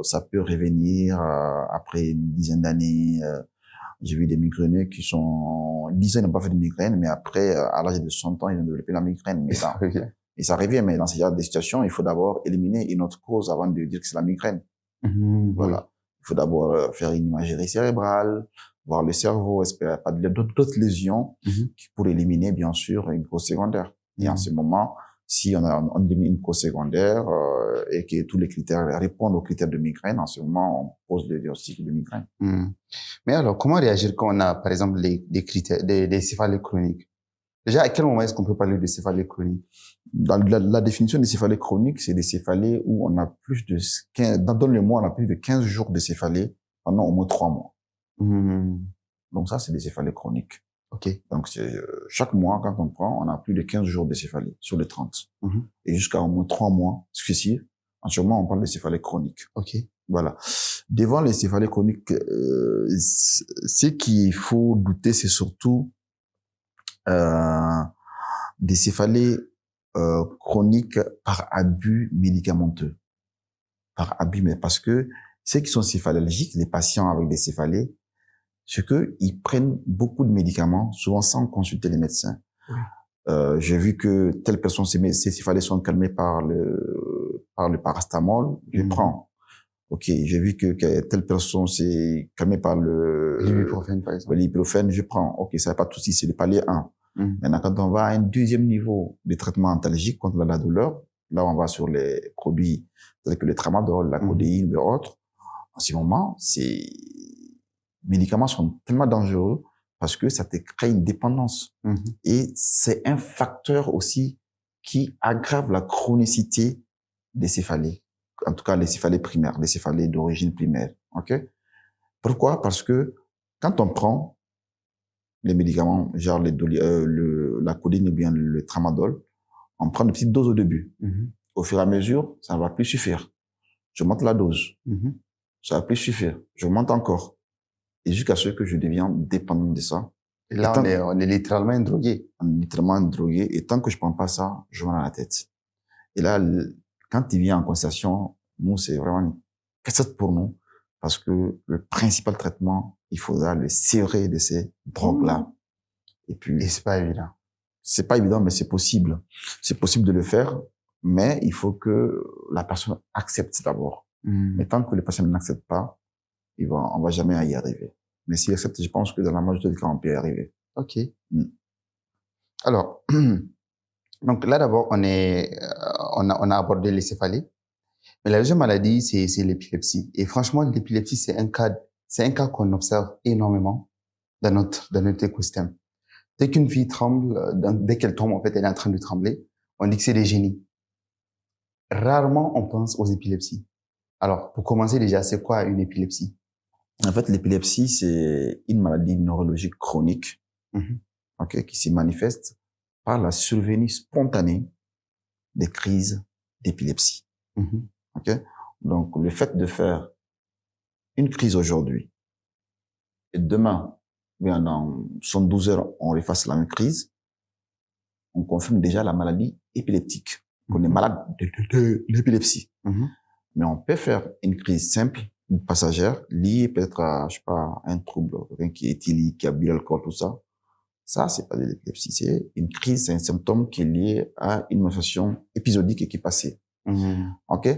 ça peut revenir après une dizaine d'années. J'ai vu des migraineux qui sont 10 ans, ils n'ont pas fait de migraine, mais après, à l'âge de 60 ans, ils ont développé la migraine. Mais ça revient. Mais dans ce genre de situation, il faut d'abord éliminer une autre cause avant de dire que c'est la migraine. Voilà. Il faut d'abord faire une imagerie cérébrale, voir le cerveau, espérer pas d'autres lésions pour éliminer, bien sûr, une cause secondaire. Et en ce moment, si on élimine une cause secondaire et que tous les critères répondent aux critères de migraine, en ce moment, on pose le diagnostic de migraine. Mais alors, comment réagir quand on a, par exemple, des critères, des céphalées chroniques? Déjà, à quel moment est-ce qu'on peut parler de céphalée chronique? Dans la définition des céphalées chroniques, c'est des céphalées où on a plus de 15, dans le mois, on a plus de 15 jours de céphalée pendant au moins 3 mois. Donc ça, c'est des céphalées chroniques. Ok. Donc chaque mois, quand on prend, on a plus de 15 jours de céphalée sur les 30. Et jusqu'à au moins 3 mois successifs, en ce moment, on parle de céphalée chronique. Ok. Voilà. Devant les céphalées chroniques, ce qu'il faut douter, c'est surtout des céphalées chroniques par abus médicamenteux. Par abus, mais parce que ceux qui sont céphalalgiques, les patients avec des céphalées, c'est que ils prennent beaucoup de médicaments, souvent sans consulter les médecins. J'ai vu que telle personne, ses céphalées sont calmées par le paracétamol, je prends. Ok, j'ai vu que telle personne s'est calmée par l'ibuprofène, par exemple. L'ibuprofène, je prends. Ok, ça n'a pas de souci, c'est le palier 1. Maintenant, quand on va à un deuxième niveau de traitement antalgique contre la douleur, là, on va sur les produits tels que le tramadol, la codéine ou autres. En ce moment, ces médicaments sont tellement dangereux parce que ça te crée une dépendance. Et c'est un facteur aussi qui aggrave la chronicité des céphalées. En tout cas, les céphalées primaires, les céphalées d'origine primaire. OK? Pourquoi? Parce que quand on prend les médicaments, genre la codéine ou bien le tramadol, on prend de petites doses au début. Au fur et à mesure, ça ne va plus suffire. Je monte la dose. Ça va plus suffire. Je monte encore. Et jusqu'à ce que je deviens dépendant de ça. Et là, on est littéralement drogué. On est littéralement drogué. Et tant que je prends pas ça, je m'en à la tête. Et là, quand il vient en consultation, nous, c'est vraiment une cassette pour nous. Parce que le principal traitement, il faudra le serrer de ces drogues-là. Et c'est pas évident. C'est pas évident, mais c'est possible. C'est possible de le faire, mais il faut que la personne accepte d'abord. Mais tant que les patients n'acceptent pas, on va jamais y arriver. Mais s'ils acceptent, je pense que dans la majorité des cas, on peut y arriver. Ok. Alors, Donc là, d'abord, on a abordé les céphalées. Mais la deuxième maladie, c'est l'épilepsie. Et franchement, l'épilepsie, c'est un cas qu'on observe énormément dans notre écosystème. Dès qu'une fille tremble, dès qu'elle tombe, en fait, elle est en train de trembler, on dit que c'est des génies. Rarement, on pense aux épilepsies. Alors, pour commencer déjà, c'est quoi une épilepsie? En fait, l'épilepsie, c'est une maladie neurologique chronique, ok, qui se manifeste par la survenue spontanée des crises d'épilepsie. Ok? Donc, le fait de faire une crise aujourd'hui et demain, bien dans 72 heures, on refasse la même crise, on confirme déjà la maladie épileptique. On est malade de l'épilepsie. Mais on peut faire une crise simple, passagère, liée peut-être à, je sais pas, un trouble, quelqu'un qui est éthylique, qui a bu l'alcool, tout ça. Ça, c'est pas de l'épilepsie. C'est une crise, c'est un symptôme qui est lié à une manifestation épisodique et qui est passée. Ok?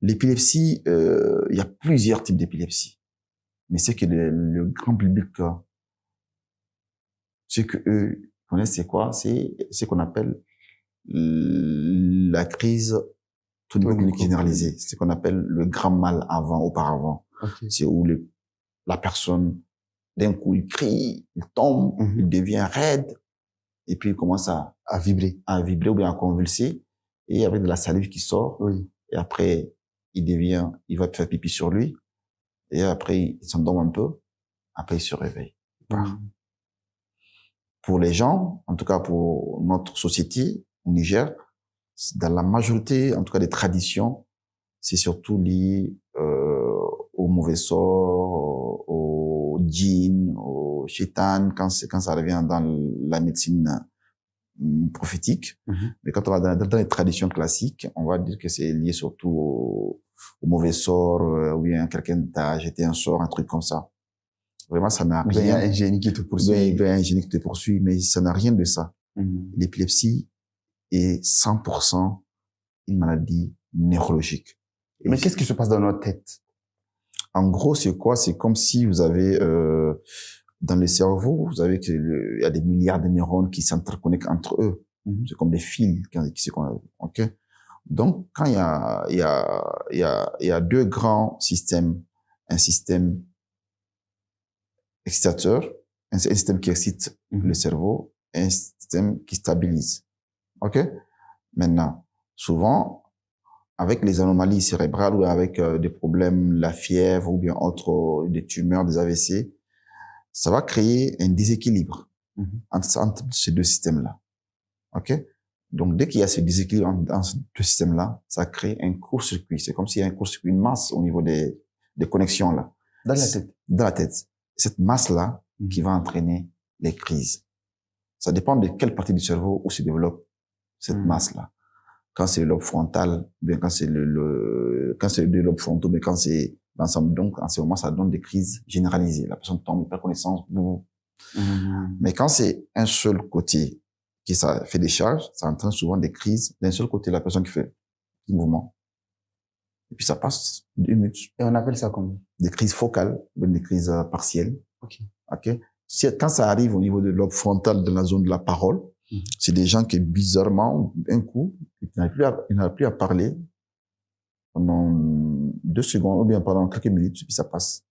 L'épilepsie, il y a plusieurs types d'épilepsie. Mais c'est que le grand public, ce que eux connaissent, c'est quoi? C'est ce qu'on appelle la crise tonique généralisée. C'est ce qu'on appelle le grand mal auparavant. C'est où la personne, d'un coup, il crie, il tombe, il devient raide, et puis il commence à vibrer ou bien à convulser, et avec de la salive qui sort, et après, il va faire pipi sur lui, et après, il s'endort un peu, après, il se réveille. Pour les gens, en tout cas pour notre société au Niger, dans la majorité, en tout cas des traditions, c'est surtout lié au mauvais sort, au djinn, au shaitan, quand ça revient dans la médecine prophétique. Mais quand on va dans les traditions classiques, on va dire que c'est lié surtout au mauvais sort, ou bien quelqu'un t'a jeté un sort, un truc comme ça. Vraiment, ça n'a rien. Il y a un génie qui te poursuit. Il y a un génie qui te poursuit, mais ça n'a rien de ça. L'épilepsie est 100% une maladie neurologique. Mais qu'est-ce qui se passe dans notre tête? En gros, c'est quoi? C'est comme si vous avez dans le cerveau, vous savez qu'il y a des milliards de neurones qui s'interconnectent entre eux. C'est comme des fils qui se connectent. Ok. Donc, quand il y a deux grands systèmes, un système excitateur, un système qui excite le cerveau, et un système qui stabilise. Ok. Maintenant, souvent, avec les anomalies cérébrales ou avec des problèmes, la fièvre ou bien autres, des tumeurs, des AVC, ça va créer un déséquilibre entre ces deux systèmes-là. Ok? Donc, dès qu'il y a ce déséquilibre dans ces deux systèmes-là, ça crée un court-circuit. C'est comme s'il y a un court-circuit, une masse au niveau des connexions-là. Dans la tête? Dans la tête. Cette masse-là qui va entraîner les crises. Ça dépend de quelle partie du cerveau où se développe cette masse-là. Quand c'est le lobe frontal, bien quand c'est quand c'est les deux lobes frontaux, mais quand c'est l'ensemble, donc en ce moment, ça donne des crises généralisées. La personne tombe, perd connaissance. Mais quand c'est un seul côté qui ça fait des charges, ça entraîne souvent des crises d'un seul côté, la personne qui fait du mouvement. Et puis ça passe 1 minute. Et on appelle ça comment? Des crises focales, des crises partielles. Ok. Quand ça arrive au niveau de lobe frontal, de la zone de la parole, c'est des gens qui, bizarrement, d'un coup, ils n'arrivent plus à parler pendant 2 secondes, ou bien pendant quelques minutes, et puis ça passe.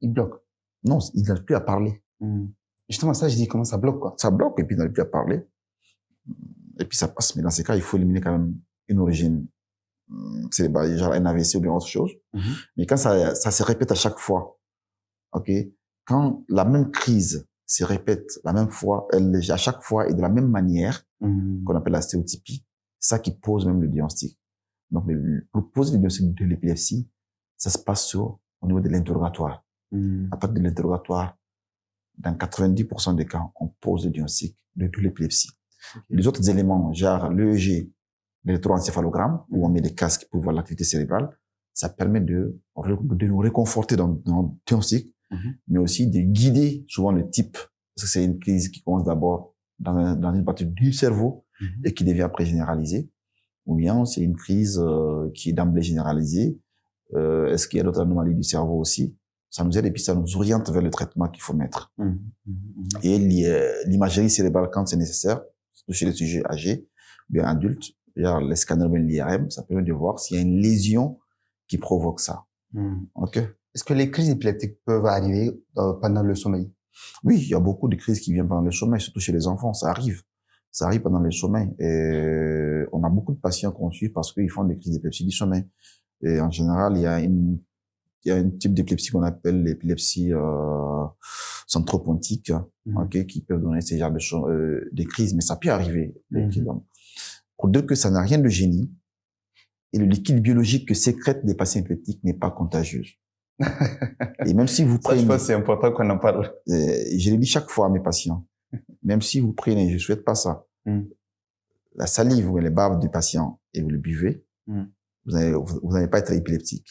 Ils bloquent. Non, ils n'arrivent plus à parler. Justement, ça, je dis, comment ça bloque, quoi? Ça bloque, et puis ils n'arrivent plus à parler. Et puis ça passe. Mais dans ces cas, il faut éliminer quand même une origine. C'est genre un AVC ou bien autre chose. Mais quand ça se répète à chaque fois, ok, quand la même crise se répète la même fois, à chaque fois et de la même manière, qu'on appelle la stéréotypie, c'est ça qui pose même le diagnostic. Donc, pour poser le diagnostic de l'épilepsie, ça se passe au niveau de l'interrogatoire. À partir de l'interrogatoire, dans 90% des cas, on pose le diagnostic de l'épilepsie. Les autres éléments, genre l'EEG, l'électroencéphalogramme, où on met des casques pour voir l'activité cérébrale, ça permet de nous réconforter dans le diagnostic, mais aussi de guider souvent le type, parce que c'est une crise qui commence d'abord dans une partie du cerveau et qui devient après généralisée, ou bien c'est une crise qui est d'emblée généralisée. Est-ce qu'il y a d'autres anomalies du cerveau aussi? Ça nous aide et puis ça nous oriente vers le traitement qu'il faut mettre. Et l'imagerie cérébrale quand c'est nécessaire, surtout chez les sujets âgés, bien adulte, il y a les scanners, bien l'IRM, ça permet de voir s'il y a une lésion qui provoque ça. OK? Est-ce que les crises épileptiques peuvent arriver pendant le sommeil? Oui, il y a beaucoup de crises qui viennent pendant le sommeil, surtout chez les enfants, ça arrive. Ça arrive pendant le sommeil. Et on a beaucoup de patients qu'on suit parce qu'ils font des crises d'épilepsie du sommeil. Et en général, il y a un type d'épilepsie qu'on appelle l'épilepsie centropontique, OK, qui peut donner ces genres de choses, des crises, mais ça peut arriver. Pour dire que ça n'a rien de génie, et le liquide biologique que sécrètent les patients épileptiques n'est pas contagieux. Et même si vous Ça, prenez, je pense que c'est important qu'on en parle. je le dis chaque fois à mes patients, même si vous prenez, je souhaite pas ça, la salive ou les baves du patient et vous le buvez, vous n'allez pas être épileptique.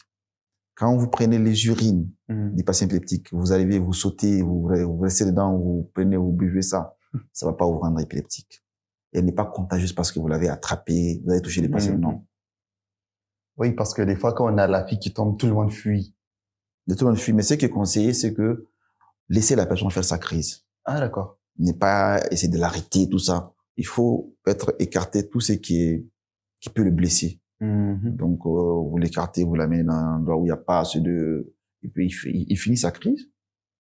Quand vous prenez les urines des patients épileptiques, vous arrivez, vous sautez, vous restez dedans, vous prenez, vous buvez ça, ça va pas vous rendre épileptique. Et elle n'est pas contagieuse parce que vous l'avez attrapé, vous avez touché les patients, non. Oui, parce que des fois, quand on a la fille qui tombe, tout le monde fuit. De tout le monde fuit. Mais ce qui est conseillé, c'est que laisser la personne faire sa crise. Ah, d'accord. Ne pas essayer de l'arrêter, tout ça. Il faut écarter tout ce qui peut le blesser. Donc, vous l'écartez, vous l'amenez dans un endroit où il n'y a pas assez de... Et puis, il finit sa crise,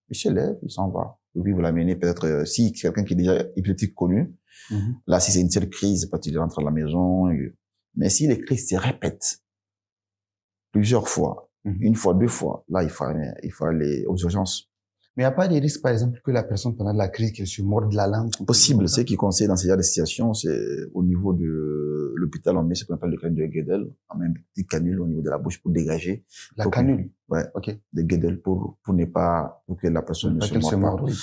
il se lève, il s'en va. Et puis, vous l'amenez peut-être, si quelqu'un qui est déjà épileptique connu, là, si c'est une seule crise, peut-être il rentre à la maison. Mais si les crises se répètent plusieurs fois, une fois, deux fois, là, il faut aller aux urgences. Mais il n'y a pas de risque, par exemple, que la personne, pendant la crise, qu'elle se morde la langue? Possible. Ce qui conseille dans ces genre de situations, c'est au niveau de l'hôpital, on met ce qu'on appelle le canule de Guedel, on met une petite canule au niveau de la bouche pour dégager. La canule? Ouais. OK. De Guedel pour que la personne ne se morde pas. Oui.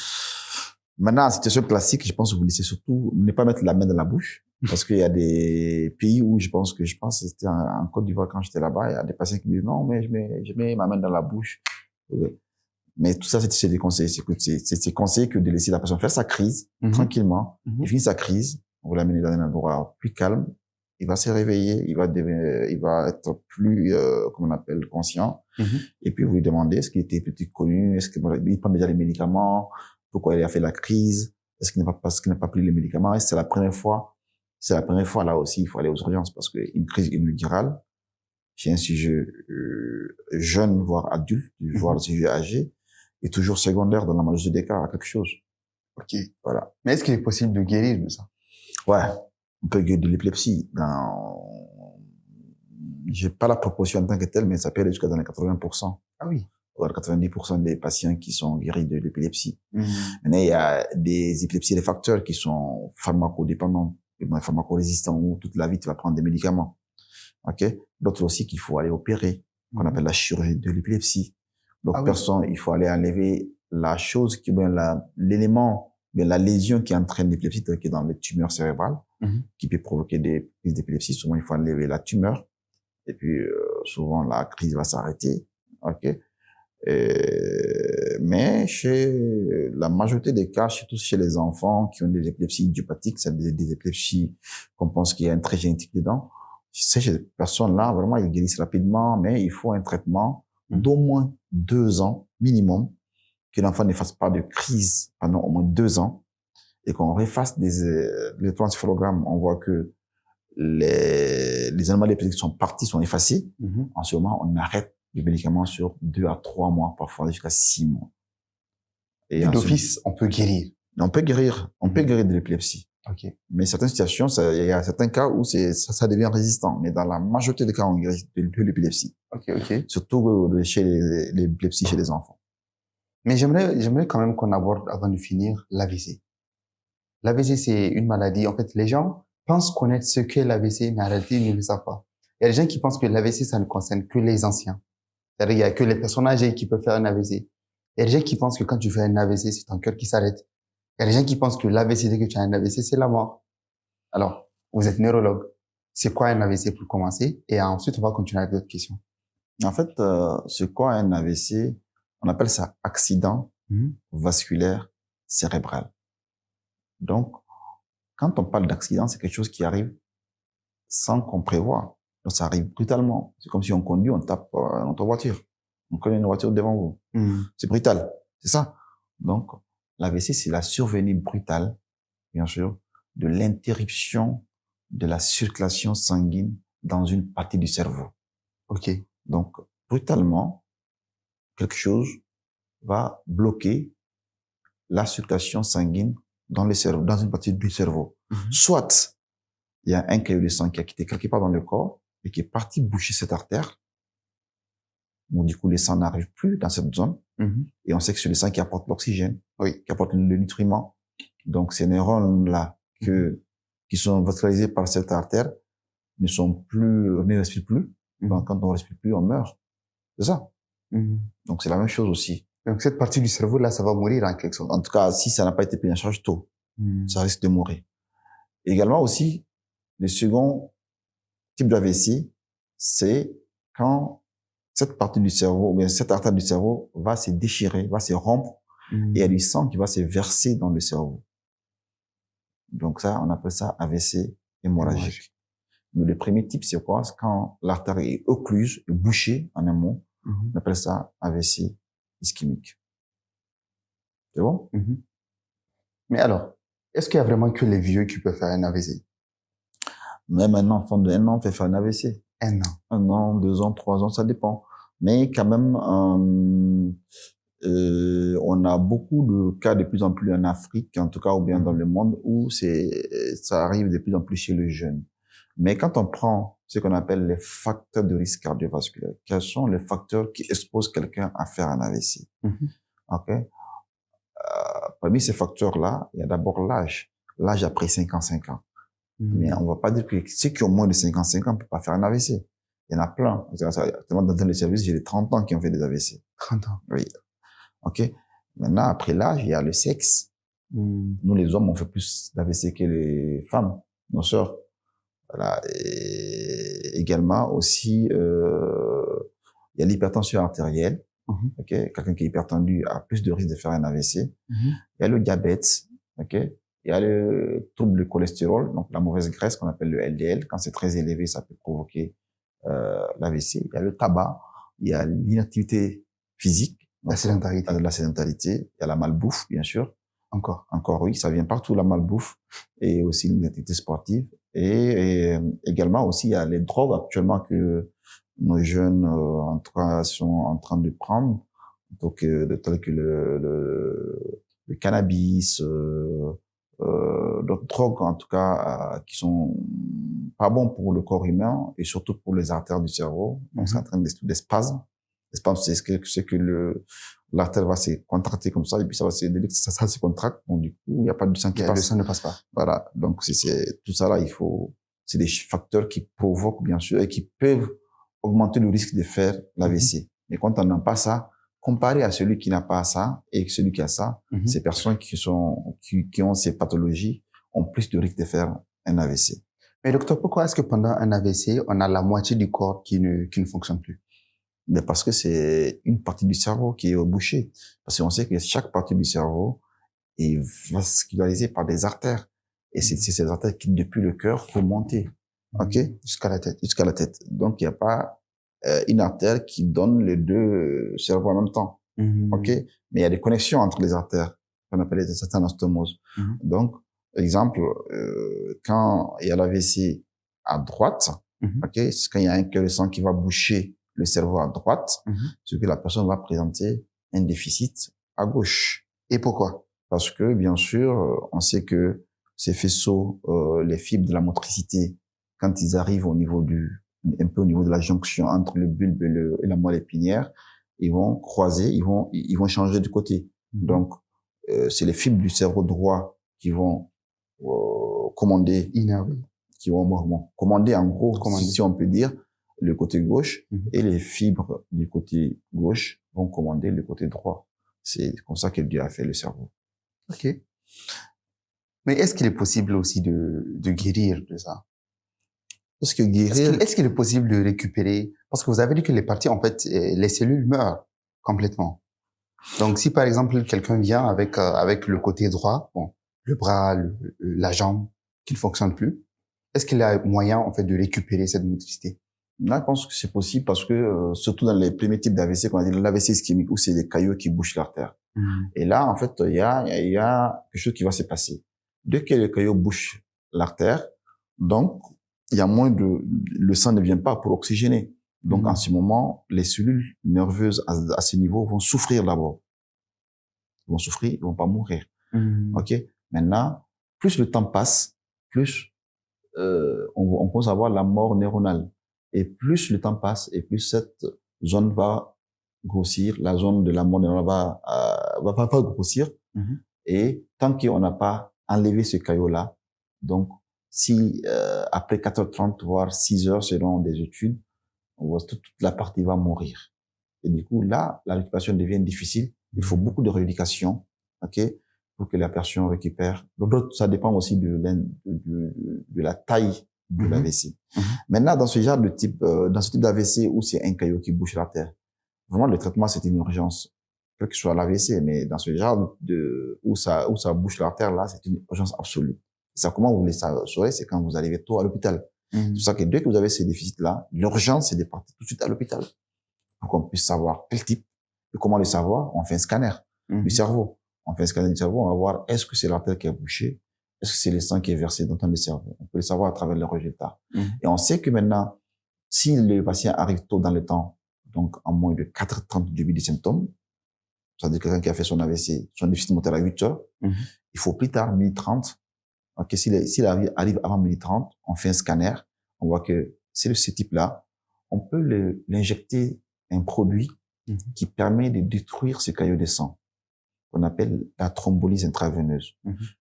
Maintenant, en situation classique, je pense que vous laissez surtout ne pas mettre la main dans la bouche. Parce qu'il y a des pays où je pense c'était en Côte d'Ivoire quand j'étais là-bas, il y a des patients qui disent non, mais je mets ma main dans la bouche. Mais tout ça, c'est des conseils. C'est conseillé que de laisser la personne faire sa crise, tranquillement. Il finit sa crise. On va l'amener dans un endroit plus calme. Il va se réveiller. Il va être plus, comment on appelle, conscient. Et puis, vous lui demandez est-ce qu'il était petit connu? Est-ce qu'il prend déjà les médicaments? Pourquoi il a fait la crise? Est-ce qu'il n'a pas pris les médicaments? Est-ce que c'est la première fois? C'est la première fois, là aussi, il faut aller aux urgences parce qu'une crise inaugurale, chez un sujet jeune, voire adulte, voire un sujet âgé, est toujours secondaire dans la majorité des cas à quelque chose. OK. Voilà. Mais est-ce qu'il est possible de guérir de ça? Ouais. On peut guérir de l'épilepsie j'ai pas la proportion en tant que telle, mais ça peut aller jusqu'à dans les 80%. Ah oui. Voire 90% des patients qui sont guéris de l'épilepsie. Mais il y a des épilepsies réfractaires qui sont pharmacodépendants, pharmacorésistants, où toute la vie tu vas prendre des médicaments. OK? D'autres aussi qu'il faut aller opérer, qu'on appelle la chirurgie de l'épilepsie. Donc, il faut aller enlever la chose l'élément, la lésion qui entraîne l'épilepsie, qui est dans les tumeurs cérébrales, qui peut provoquer des crises d'épilepsie. Souvent, il faut enlever la tumeur. Et puis, souvent, la crise va s'arrêter. OK? Mais chez la majorité des cas, surtout chez les enfants qui ont des épilepsies idiopathiques, c'est des épilepsies qu'on pense qu'il y a un trait génétique dedans. Chez ces personnes-là, vraiment, ils guérissent rapidement, mais il faut un traitement d'au moins 2 ans minimum, que l'enfant ne fasse pas de crise pendant au moins 2 ans, et qu'on refasse les transférogrammes. On voit que les anomalies épileptiques sont parties, sont effacées. En ce moment, on arrête les médicaments sur 2 à 3 mois, parfois jusqu'à 6 mois. Et d'office, on peut guérir. On peut guérir de l'épilepsie. OK. Mais certaines situations, il y a certains cas où ça devient résistant. Mais dans la majorité des cas, on guérit de l'épilepsie. OK. Surtout chez l'épilepsie chez les enfants. Mais j'aimerais quand même qu'on aborde, avant de finir, l'AVC. L'AVC, c'est une maladie. En fait, les gens pensent connaître ce qu'est l'AVC, mais en réalité, ils ne le savent pas. Il y a des gens qui pensent que l'AVC, ça ne concerne que les anciens. C'est-à-dire, il y a que les personnes âgées qui peuvent faire un AVC. Il y a des gens qui pensent que quand tu fais un AVC, c'est ton cœur qui s'arrête. Il y a des gens qui pensent que l'AVC, dès que tu as un AVC, c'est la mort. Alors, vous êtes neurologue. C'est quoi un AVC pour commencer? Et ensuite, on va continuer avec d'autres questions. En fait, c'est quoi un AVC? On appelle ça accident vasculaire cérébral. Donc, quand on parle d'accident, c'est quelque chose qui arrive sans qu'on prévoie. Donc, ça arrive brutalement. C'est comme si on conduit, on tape notre voiture. On connaît une voiture devant vous. C'est brutal. C'est ça. Donc, l'AVC, c'est la survenue brutale, bien sûr, de l'interruption de la circulation sanguine dans une partie du cerveau. Ok. Donc, brutalement, quelque chose va bloquer la circulation sanguine dans le cerveau, dans une partie du cerveau. Soit, il y a un caillot de sang qui a quitté quelque part dans le corps et qui est parti boucher cette artère. Donc, du coup, le sang n'arrive plus dans cette zone. Et on sait que c'est le sang qui apporte l'oxygène, Oui. qui apporte le nutriment. Donc, ces neurones-là qui sont vascularisés par cette artère ne respirent plus. Donc, quand on respire plus, on meurt. C'est ça. Donc, c'est la même chose aussi. Donc, cette partie du cerveau, là, ça va mourir en quelque sorte. En tout cas, si ça n'a pas été pris en charge tôt, ça risque de mourir. Également aussi, le second type d'AVC, c'est quand cette partie du cerveau, ou bien cette artère du cerveau va se déchirer, va se rompre, et il y a du sang qui va se verser dans le cerveau. Donc ça, on appelle ça AVC hémorragique. Mais le premier type, c'est quoi? C'est quand l'artère est occluse, bouchée, en un mot. On appelle ça AVC ischémique. C'est bon? Mais alors, est-ce qu'il y a vraiment que les vieux qui peuvent faire un AVC? Même un enfant de 1 an peut faire un AVC. 1 an. 1 an, 2 ans, 3 ans, ça dépend. Mais quand même, on a beaucoup de cas de plus en plus en Afrique, en tout cas, ou bien dans le monde, où ça arrive de plus en plus chez les jeunes. Mais quand on prend ce qu'on appelle les facteurs de risque cardiovasculaire, quels sont les facteurs qui exposent quelqu'un à faire un AVC? Ok. Parmi ces facteurs-là, il y a d'abord l'âge. L'âge après 55 ans. Mais on va pas dire que ceux qui ont moins de 55 ans ne peuvent pas faire un AVC. Il y en a plein. Dans les services, j'ai des 30 ans qui ont fait des AVC. 30 ans. Oui. OK. Maintenant, après l'âge, il y a le sexe. Nous, les hommes, on fait plus d'AVC que les femmes, nos sœurs. Voilà. Et également aussi, il y a l'hypertension artérielle. OK. Quelqu'un qui est hypertendu a plus de risque de faire un AVC. Il y a le diabète. OK. Il y a le trouble de cholestérol, donc la mauvaise graisse qu'on appelle le LDL. Quand c'est très élevé, ça peut provoquer l'AVC. Il y a le tabac, il y a l'inactivité physique, la sédentarité. La sédentarité, il y a la malbouffe, bien sûr. Encore, oui, ça vient partout, la malbouffe, et aussi l'inactivité sportive. Et également aussi, il y a les drogues actuellement que nos jeunes, en tout cas, sont en train de prendre, donc tels que le cannabis, d'autres drogues, en tout cas, qui sont pas bons pour le corps humain et surtout pour les artères du cerveau. Donc, c'est en train des spasmes. Les spasmes, c'est que l'artère va se contracter comme ça et puis ça se contracte. Donc, du coup, il n'y a pas de sang qui passe. Le sang ne passe pas. Voilà. Donc, c'est tout ça là, c'est des facteurs qui provoquent, bien sûr, et qui peuvent augmenter le risque de faire l'AVC. Mais quand on n'a pas ça, comparé à celui qui n'a pas ça et celui qui a ça, ces personnes qui ont ces pathologies ont plus de risque de faire un AVC. Mais docteur, pourquoi est-ce que pendant un AVC, on a la moitié du corps qui ne fonctionne plus? Mais parce que c'est une partie du cerveau qui est bouchée. Parce qu'on sait que chaque partie du cerveau est vascularisée par des artères. Et c'est ces artères qui, depuis le cœur, remontent. OK? Jusqu'à la tête. Jusqu'à la tête. Donc, il n'y a pas une artère qui donne les deux cerveaux en même temps. OK? Mais il y a des connexions entre les artères, qu'on appelle les anastomoses. Donc, exemple, quand il y a l'AVC à droite, OK? C'est quand il y a un cœur de sang qui va boucher le cerveau à droite, c'est que la personne va présenter un déficit à gauche. Et pourquoi? Parce que, bien sûr, on sait que ces faisceaux, les fibres de la motricité, quand ils arrivent un peu au niveau de la jonction entre le bulbe et la moelle épinière, ils vont croiser, ils vont changer de côté. Donc, c'est les fibres du cerveau droit qui vont commander, qui vont commander en gros, si on peut dire, le côté gauche, et les fibres du côté gauche vont commander le côté droit. C'est comme ça que Dieu a fait le cerveau. OK. Mais est-ce qu'il est possible aussi de guérir de ça? Est-ce qu'il est possible de récupérer? Parce que vous avez dit que les parties, en fait, les cellules meurent complètement. Donc, si par exemple, quelqu'un vient avec le côté droit, bon, le bras, la jambe, qui ne fonctionne plus, est-ce qu'il y a moyen, en fait, de récupérer cette motricité? Là, je pense que c'est possible parce que, surtout dans les premiers types d'AVC, qu'on a dit l'AVC ischémique, où c'est les caillots qui bouchent l'artère. Et là, en fait, il y a quelque chose qui va se passer. Dès que le caillot bouche l'artère, Donc, il y a moins de, le sang ne vient pas pour oxygéner. Donc, en ce moment, les cellules nerveuses à ce niveau vont souffrir d'abord. Ils vont souffrir, ils vont pas mourir. OK? Maintenant, plus le temps passe, plus on commence à avoir la mort neuronale. Et plus le temps passe, et plus cette zone va grossir, la zone de la mort neuronale va grossir. Et tant qu'on n'a pas enlevé ce caillot-là, donc si après 4h30, voire 6h selon des études, on voit toute la partie va mourir. Et du coup, là, la récupération devient difficile. Il faut beaucoup de rééducation, OK, pour que la personne récupère. Donc, ça dépend aussi de la taille de l'AVC. Maintenant, dans ce genre de type, dans ce type d'AVC où c'est un caillot qui bouche l'artère, vraiment, le traitement, c'est une urgence. Quel que soit l'AVC, mais dans ce genre où ça bouche l'artère, là, c'est une urgence absolue. Ça, comment vous le saurez, c'est quand vous arrivez tôt à l'hôpital. C'est pour ça que dès que vous avez ces déficits-là, l'urgence, c'est de partir tout de suite à l'hôpital. Pour qu'on puisse savoir quel type. Et comment le savoir? On fait un scanner du cerveau. On fait un scanner du cerveau, on va voir est-ce que c'est l'artère qui est bouchée? Est-ce que c'est le sang qui est versé dans le cerveau? On peut le savoir à travers le résultat. Et on sait que maintenant, si le patient arrive tôt dans le temps, donc en moins de 4h30 du début des symptômes, c'est-à-dire quelqu'un qui a fait son AVC, son déficit moteur à 8h, il faut plus tard, 12h30. Ok, s'il arrive avant 12h30, on fait un scanner, on voit que c'est de ce type-là. On peut l'injecter un produit qui permet de détruire ce caillot de sang, qu'on appelle la thrombolyse intraveineuse.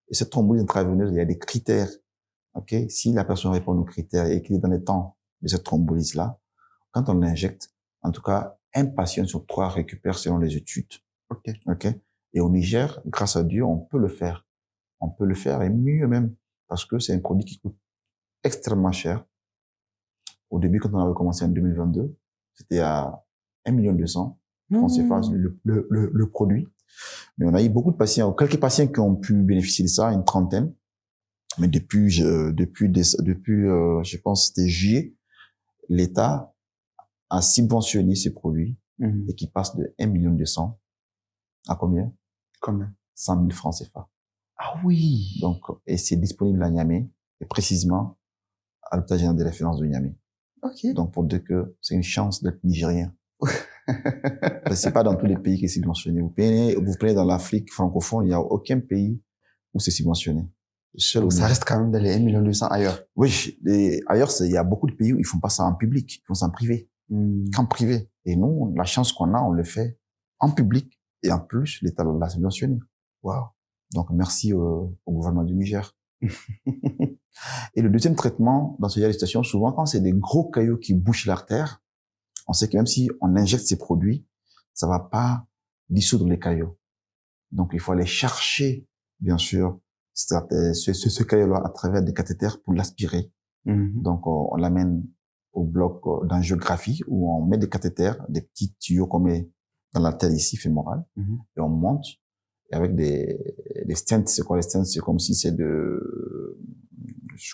Et cette thrombolyse intraveineuse, il y a des critères. Ok, si la personne répond aux critères et qu'il est dans le temps de cette thrombolyse-là, quand on l'injecte, en tout cas, un patient sur 3 récupère selon les études. Ok. Et au Niger, grâce à Dieu, on peut le faire. On peut le faire et mieux même, parce que c'est un produit qui coûte extrêmement cher. Au début, quand on avait commencé en 2022, c'était à 1,2 million francs CFA le produit. Mais on a eu beaucoup de patients, quelques patients qui ont pu bénéficier de ça, une trentaine. Mais depuis, je pense, c'était juillet, l'État a subventionné ces produits et qui passent de 1,2 million à combien? 100 000 francs CFA. Ah oui. Donc, et c'est disponible à Niamey, et précisément à l'hôpital général de référence de Niamey. Ok. Donc, pour dire que c'est une chance d'être nigérien. C'est pas dans tous les pays qui est subventionné. Vous prenez dans l'Afrique francophone, il n'y a aucun pays où c'est subventionné. Donc, ça reste quand même dans les 1,2 million ailleurs. Oui, et ailleurs, il y a beaucoup de pays où ils font pas ça en public, ils font ça en privé. Qu'en privé. Et nous, la chance qu'on a, on le fait en public. Et en plus, l'État l'a subventionné. Wow. Donc, merci au gouvernement du Niger. Et le deuxième traitement, dans ce genre de situation, souvent, quand c'est des gros caillots qui bouchent l'artère, on sait que même si on injecte ces produits, ça va pas dissoudre les caillots. Donc, il faut aller chercher, bien sûr, ce caillot-là à travers des cathéters pour l'aspirer. Donc, on l'amène au bloc d'angiographie où on met des cathéters, des petits tuyaux qu'on met dans l'artère ici fémorale, et on monte. Et avec des stents, c'est quoi les stents? C'est comme si c'est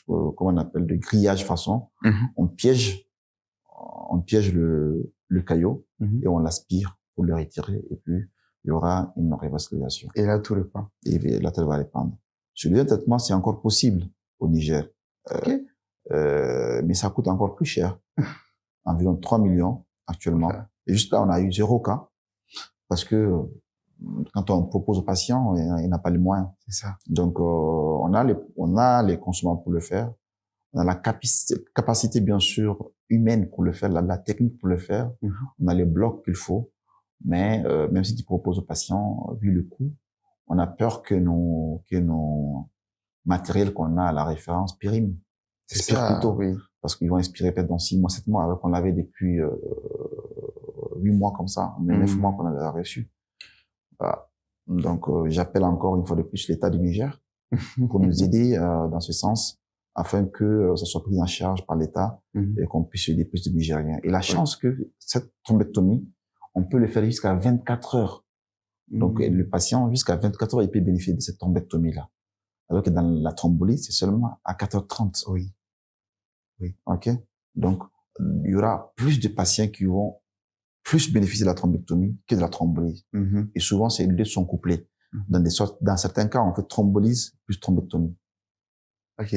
comment on appelle, de grillage façon. On piège le caillot et on l'aspire pour le retirer et puis il y aura une révascularisation. Et là, tout répand. Et là, tout va répandre. Ce deuxième traitement, c'est encore possible au Niger. Mais ça coûte encore plus cher. Environ 3 millions actuellement. Et juste là, on a eu 0 cas parce que quand on propose aux patients, il n'a pas les moyens. C'est ça. Donc, on a les consommables pour le faire. On a la capacité, bien sûr, humaine pour le faire, la technique pour le faire. On a les blocs qu'il faut. Mais, même si tu proposes aux patients, vu le coût, on a peur que nos matériels qu'on a à la référence périment. C'est ça, plutôt. Oui. Parce qu'ils vont expirer peut-être dans 6 mois, 7 mois, alors qu'on l'avait depuis 8 mois comme ça, mais 9 mois qu'on avait reçu. Voilà. Donc, j'appelle encore une fois de plus l'État du Niger pour nous aider dans ce sens, afin que ça soit pris en charge par l'État et qu'on puisse aider plus de Nigériens. Et la chance que cette thrombectomie, on peut le faire jusqu'à 24 heures. Donc, le patient, jusqu'à 24 heures, il peut bénéficier de cette thrombectomie-là. Alors que dans la thrombolyse, c'est seulement à 4h30. Oui. OK? Donc, il y aura plus de patients qui vont plus bénéficier de la thrombectomie que de la thrombolyse. Et souvent, ces deux sont couplés. Dans certains cas, on fait thrombolyse plus thrombectomie. OK.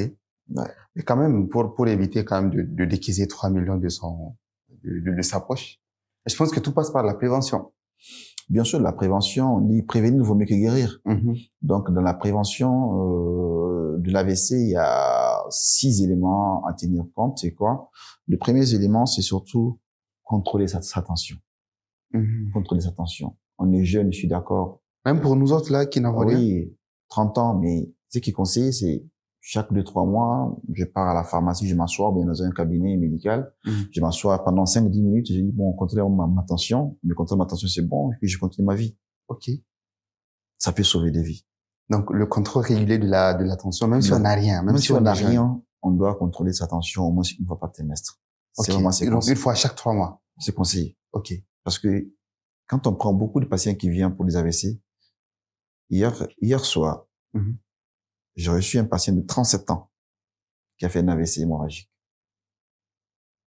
Ouais. Mais quand même, pour éviter quand même de décaisser 3 millions de sa poche, je pense que tout passe par la prévention. Bien sûr, la prévention, on dit prévenir vaut mieux que guérir. Mm-hmm. Donc, dans la prévention de l'AVC, il y a 6 éléments à tenir compte. C'est quoi? Le premier élément, c'est surtout contrôler sa tension. Mm-hmm. Contrôler sa tension. On est jeune, je suis d'accord. Même pour nous autres là qui n'avons rien. Oui, 30 ans, mais ce qui est conseillé, c'est chaque 2-3 mois, je pars à la pharmacie, je m'assois bien dans un cabinet médical, je m'assois pendant 5-10 minutes, je dis bon, contrôle ma tension, mais contrôle ma tension, c'est bon, et puis je continue ma vie. Ok. Ça peut sauver des vies. Donc le contrôle régulier de la tension, même si on n'a rien, même si on n'a rien, on doit contrôler sa tension au moins une fois par trimestre. C'est vraiment donc une fois chaque 3 mois. C'est conseillé. Ok. Parce que quand on prend beaucoup de patients qui viennent pour des AVC, hier soir, j'ai reçu un patient de 37 ans qui a fait un AVC hémorragique.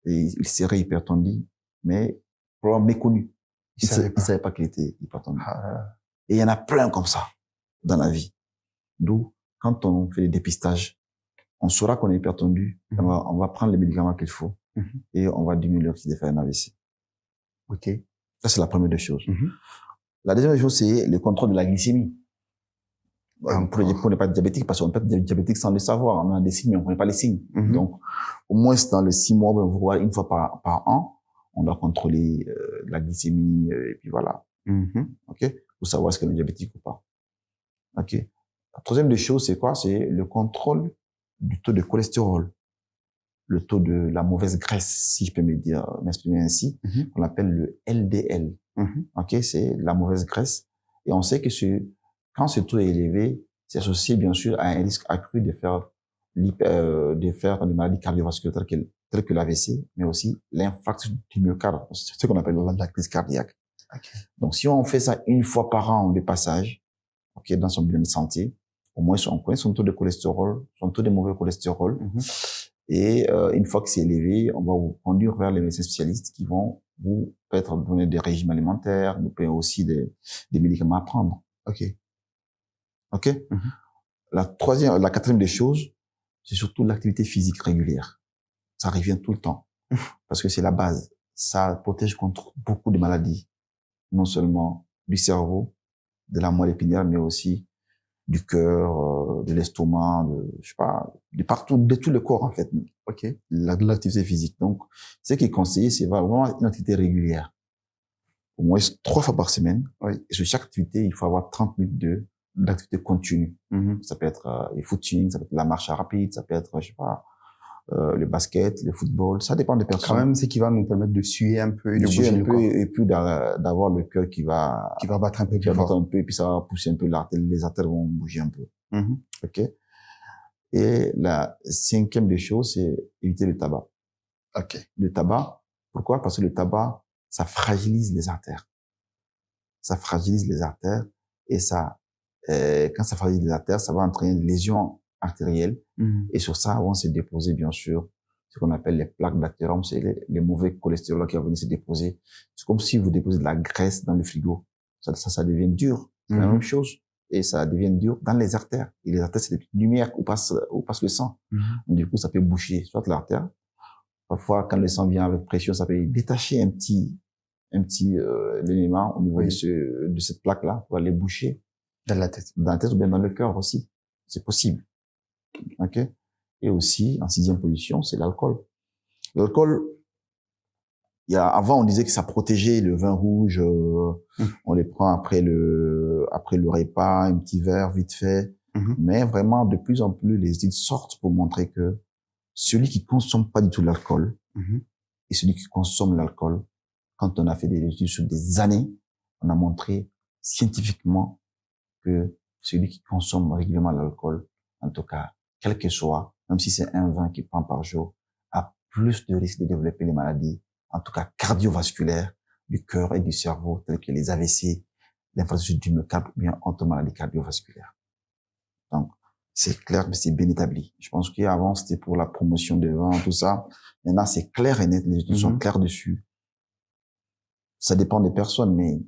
Et il serait hypertendu, mais probablement méconnu. Il savait pas qu'il était hypertendu. Et il y en a plein comme ça dans la vie. D'où, quand on fait des dépistages, on saura qu'on est hypertendu, on va prendre les médicaments qu'il faut et on va diminuer le risque de faire un AVC. Ok. Ça, c'est la première des choses. La deuxième chose, c'est le contrôle de la glycémie. Pour ne pas être diabétique, parce qu'on peut être diabétique sans le savoir. On a des signes, mais on ne connaît pas les signes. Donc, au moins, dans les 6 mois, voire une fois par an, on doit contrôler la glycémie, et puis voilà. OK? Pour savoir est-ce qu'on est diabétique ou pas. OK? La troisième des choses, c'est quoi? C'est le contrôle du taux de cholestérol. Le taux de la mauvaise graisse, si je peux m'exprimer ainsi, on appelle le LDL. OK? C'est la mauvaise graisse. Et on sait que quand ce taux est élevé, c'est associé bien sûr à un risque accru de faire des maladies cardiovasculaires telles que l'AVC, mais aussi l'infarctus du myocarde, ce qu'on appelle la crise cardiaque. Okay. Donc, si on fait ça une fois par an de passage, ok, dans son bilan de santé, au moins on connaît son taux de cholestérol, son taux de mauvais cholestérol, et une fois que c'est élevé, on va vous conduire vers les médecins spécialistes qui vont vous peut-être donner des régimes alimentaires, vous pouvez aussi des médicaments à prendre. Ok. OK? La quatrième des choses, c'est surtout l'activité physique régulière. Ça revient tout le temps. Parce que c'est la base. Ça protège contre beaucoup de maladies. Non seulement du cerveau, de la moelle épinière, mais aussi du cœur, de l'estomac, je sais pas, de partout, de tout le corps, en fait. OK? L'activité physique. Donc, ce qui est conseillé, c'est vraiment une activité régulière. Au moins 3 fois par semaine. Oui. Et sur chaque activité, il faut avoir 30 minutes d'activité continue. Ça peut être les footing, ça peut être la marche rapide, ça peut être, je sais pas, le basket, le football, ça dépend des personnes. Quand même, c'est qui va nous permettre de suer un peu et de bouger le corps. Et puis d'avoir le cœur qui va battre un peu plus fort. Et puis ça va pousser un peu les artères vont bouger un peu. OK? Et la 5e des choses, c'est éviter le tabac. OK. Le tabac, pourquoi? Parce que le tabac, ça fragilise les artères. Ça fragilise les artères et quand ça fragilise les artères, ça va entraîner une lésion artérielle. Et sur ça, vont se déposer, bien sûr, ce qu'on appelle les plaques d'athérome, c'est les mauvais cholestérol qui vont venir se déposer. C'est comme si vous déposez de la graisse dans le frigo. Ça devient dur. C'est la même chose. Et ça devient dur dans les artères. Et les artères, c'est des petites lumières où passe le sang. Donc, du coup, ça peut boucher soit l'artère. Parfois, quand le sang vient avec pression, ça peut détacher un petit élément au niveau de cette plaque-là pour aller boucher. Dans la tête. Dans la tête ou bien dans le cœur aussi. C'est possible. OK? Et aussi, en 6e position, c'est l'alcool. L'alcool, avant, on disait que ça protégeait le vin rouge, on les prend après le repas, un petit verre, vite fait. Mais vraiment, de plus en plus, les études sortent pour montrer que celui qui consomme pas du tout l'alcool, et celui qui consomme l'alcool, quand on a fait des études sur des années, on a montré scientifiquement que celui qui consomme régulièrement l'alcool, en tout cas, quel que soit, même si c'est un vin qu'il prend par jour, a plus de risque de développer les maladies, en tout cas cardiovasculaires, du cœur et du cerveau, telles que les AVC, l'infarctus du myocarde ou bien autres maladies cardiovasculaires. Donc, c'est clair, mais c'est bien établi. Je pense qu'avant, c'était pour la promotion des vins, tout ça. Maintenant, c'est clair et net, les études sont claires dessus. Ça dépend des personnes, mais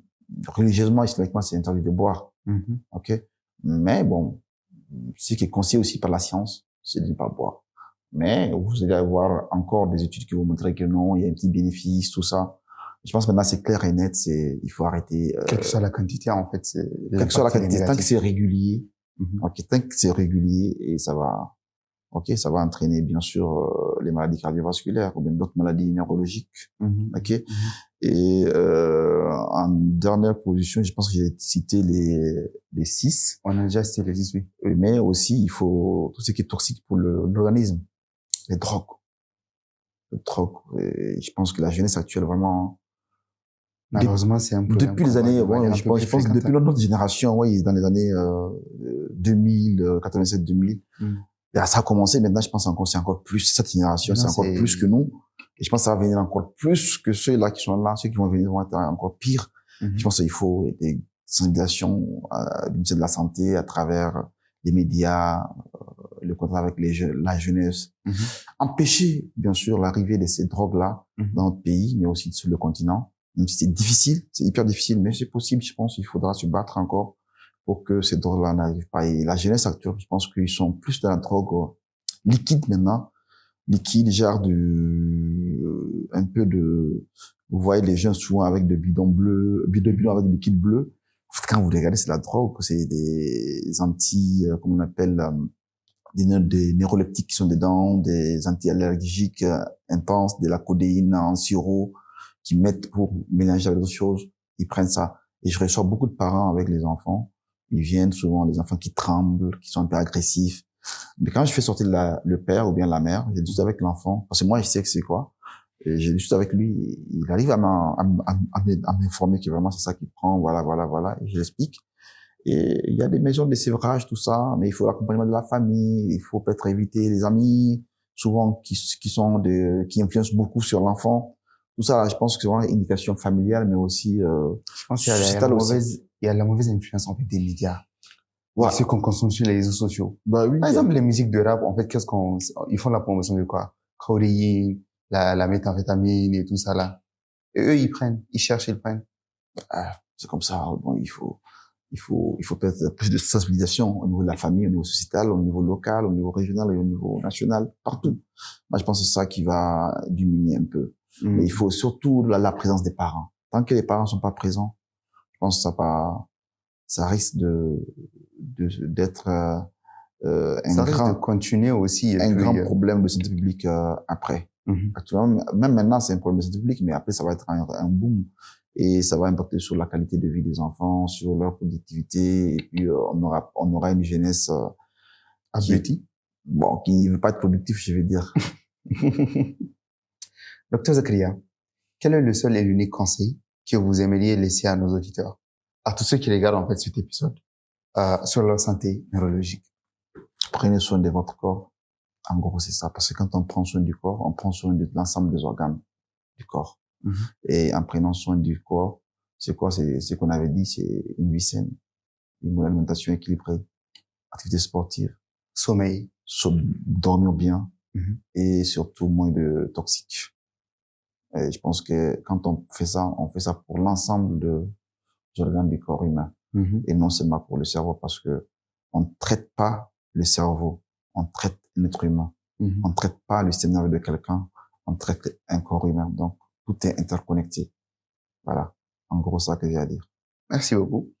religieusement, historiquement, c'est interdit de boire. OK? Mais bon, ce qui est conseillé aussi par la science, c'est de ne pas boire. Mais vous allez avoir encore des études qui vont montrer que non, il y a un petit bénéfice, tout ça. Je pense que maintenant c'est clair et net, il faut arrêter. Quelle que soit la quantité, en fait, Quelle que soit la quantité, tant que c'est régulier, Mhm. ok, tant que c'est régulier et ça va, ok, ça va entraîner bien sûr les maladies cardiovasculaires ou bien d'autres maladies neurologiques, Mhm. ok. Mhm. Et en dernière position, je pense que j'ai cité les 6, On a déjà cité les 18. mais aussi il faut tout ce qui est toxique pour l'organisme, les drogues. Les drogues. Et je pense que la jeunesse actuelle vraiment Malheureusement, c'est un problème depuis les qu'on va années, de manière ouais, un je peu pense, plus je pense fréquente. depuis notre génération, ouais, dans les années 2000, 87, 2000, Mm. et ça a commencé. Maintenant, je pense encore, c'est encore plus cette génération, c'est Maintenant, encore plus que nous. Et je pense que ça va venir encore plus que ceux-là qui sont là, ceux qui vont venir vont être encore pire. Mhm. Je pense qu'il faut des sensibilisations du ministère de la Santé à travers les médias, le contact avec la jeunesse. Mhm. Empêcher, bien sûr, l'arrivée de ces drogues-là Mhm. dans notre pays, mais aussi sur le continent. Même si c'est difficile, c'est hyper difficile, mais c'est possible, je pense. Il faudra se battre encore pour que ces drogues-là n'arrivent pas. Et la jeunesse actuelle, je pense qu'ils sont plus dans la drogue liquide maintenant. Liquide, genre un peu de, vous voyez les jeunes souvent avec des bidons bleus, bidons avec du liquide bleu. Quand vous les regardez, c'est la drogue, c'est des comment on appelle, des neuroleptiques qui sont dedans, des anti-allergiques intenses, de la codéine en sirop, qui mettent pour mélanger avec d'autres choses. Ils prennent ça. Et je reçois beaucoup de parents avec les enfants. Ils viennent souvent, les enfants qui tremblent, qui sont un peu agressifs. Mais quand je fais sortir le père ou bien la mère, j'ai juste avec l'enfant, parce que moi, je sais que c'est quoi. Et j'ai juste avec lui, il arrive à m'informer que vraiment c'est ça qu'il prend, voilà, et je l'explique. Et il y a des maisons de sévrage, tout ça, mais il faut l'accompagnement de la famille, il faut peut-être éviter les amis, souvent qui influencent beaucoup sur l'enfant. Tout ça, là, je pense que c'est vraiment une éducation familiale, mais aussi Je pense qu'il y a la sociétale aussi. il y a la mauvaise influence, en fait, des médias. Ouais. Et ce qu'on consomme sur les réseaux sociaux. Bah oui. Par exemple, les musiques de rap, en fait, ils font la promotion de quoi? Codéine, la méthamphétamine et tout ça, là. Et eux, ils cherchent, ils prennent. C'est comme ça. Bon, il faut peut-être plus de sensibilisation au niveau de la famille, au niveau sociétal, au niveau local, au niveau régional et au niveau national, partout. Moi, je pense que c'est ça qui va diminuer un peu. Mais il faut surtout la présence des parents. Tant que les parents sont pas présents, je pense que ça risque d'être ça risque de continuer aussi. un grand problème de santé publique après. Actuellement, même maintenant, c'est un problème de santé publique, mais après, ça va être un boom. Et ça va impacter sur la qualité de vie des enfants, sur leur productivité. Et puis, on aura une jeunesse abrutie. Qui veut pas être productif, je veux dire. Docteur Zakaria, quel est le seul et l'unique conseil que vous aimeriez laisser à nos auditeurs, à tous ceux qui regardent en fait cet épisode, sur leur santé neurologique? Prenez soin de votre corps. En gros, c'est ça. Parce que quand on prend soin du corps, on prend soin de l'ensemble des organes du corps. Et en prenant soin du corps, c'est quoi? C'est ce qu'on avait dit, c'est une vie saine, une alimentation équilibrée, activité sportive, sommeil, dormir bien, et surtout moins de toxiques. Et je pense que quand on fait ça pour l'ensemble des organes du corps humain. Et non seulement pour le cerveau, parce que on traite pas le cerveau, on traite l'être humain. On traite pas le système nerveux de quelqu'un, on traite un corps humain. Donc, tout est interconnecté. Voilà. En gros, ça que j'ai à dire. Merci beaucoup.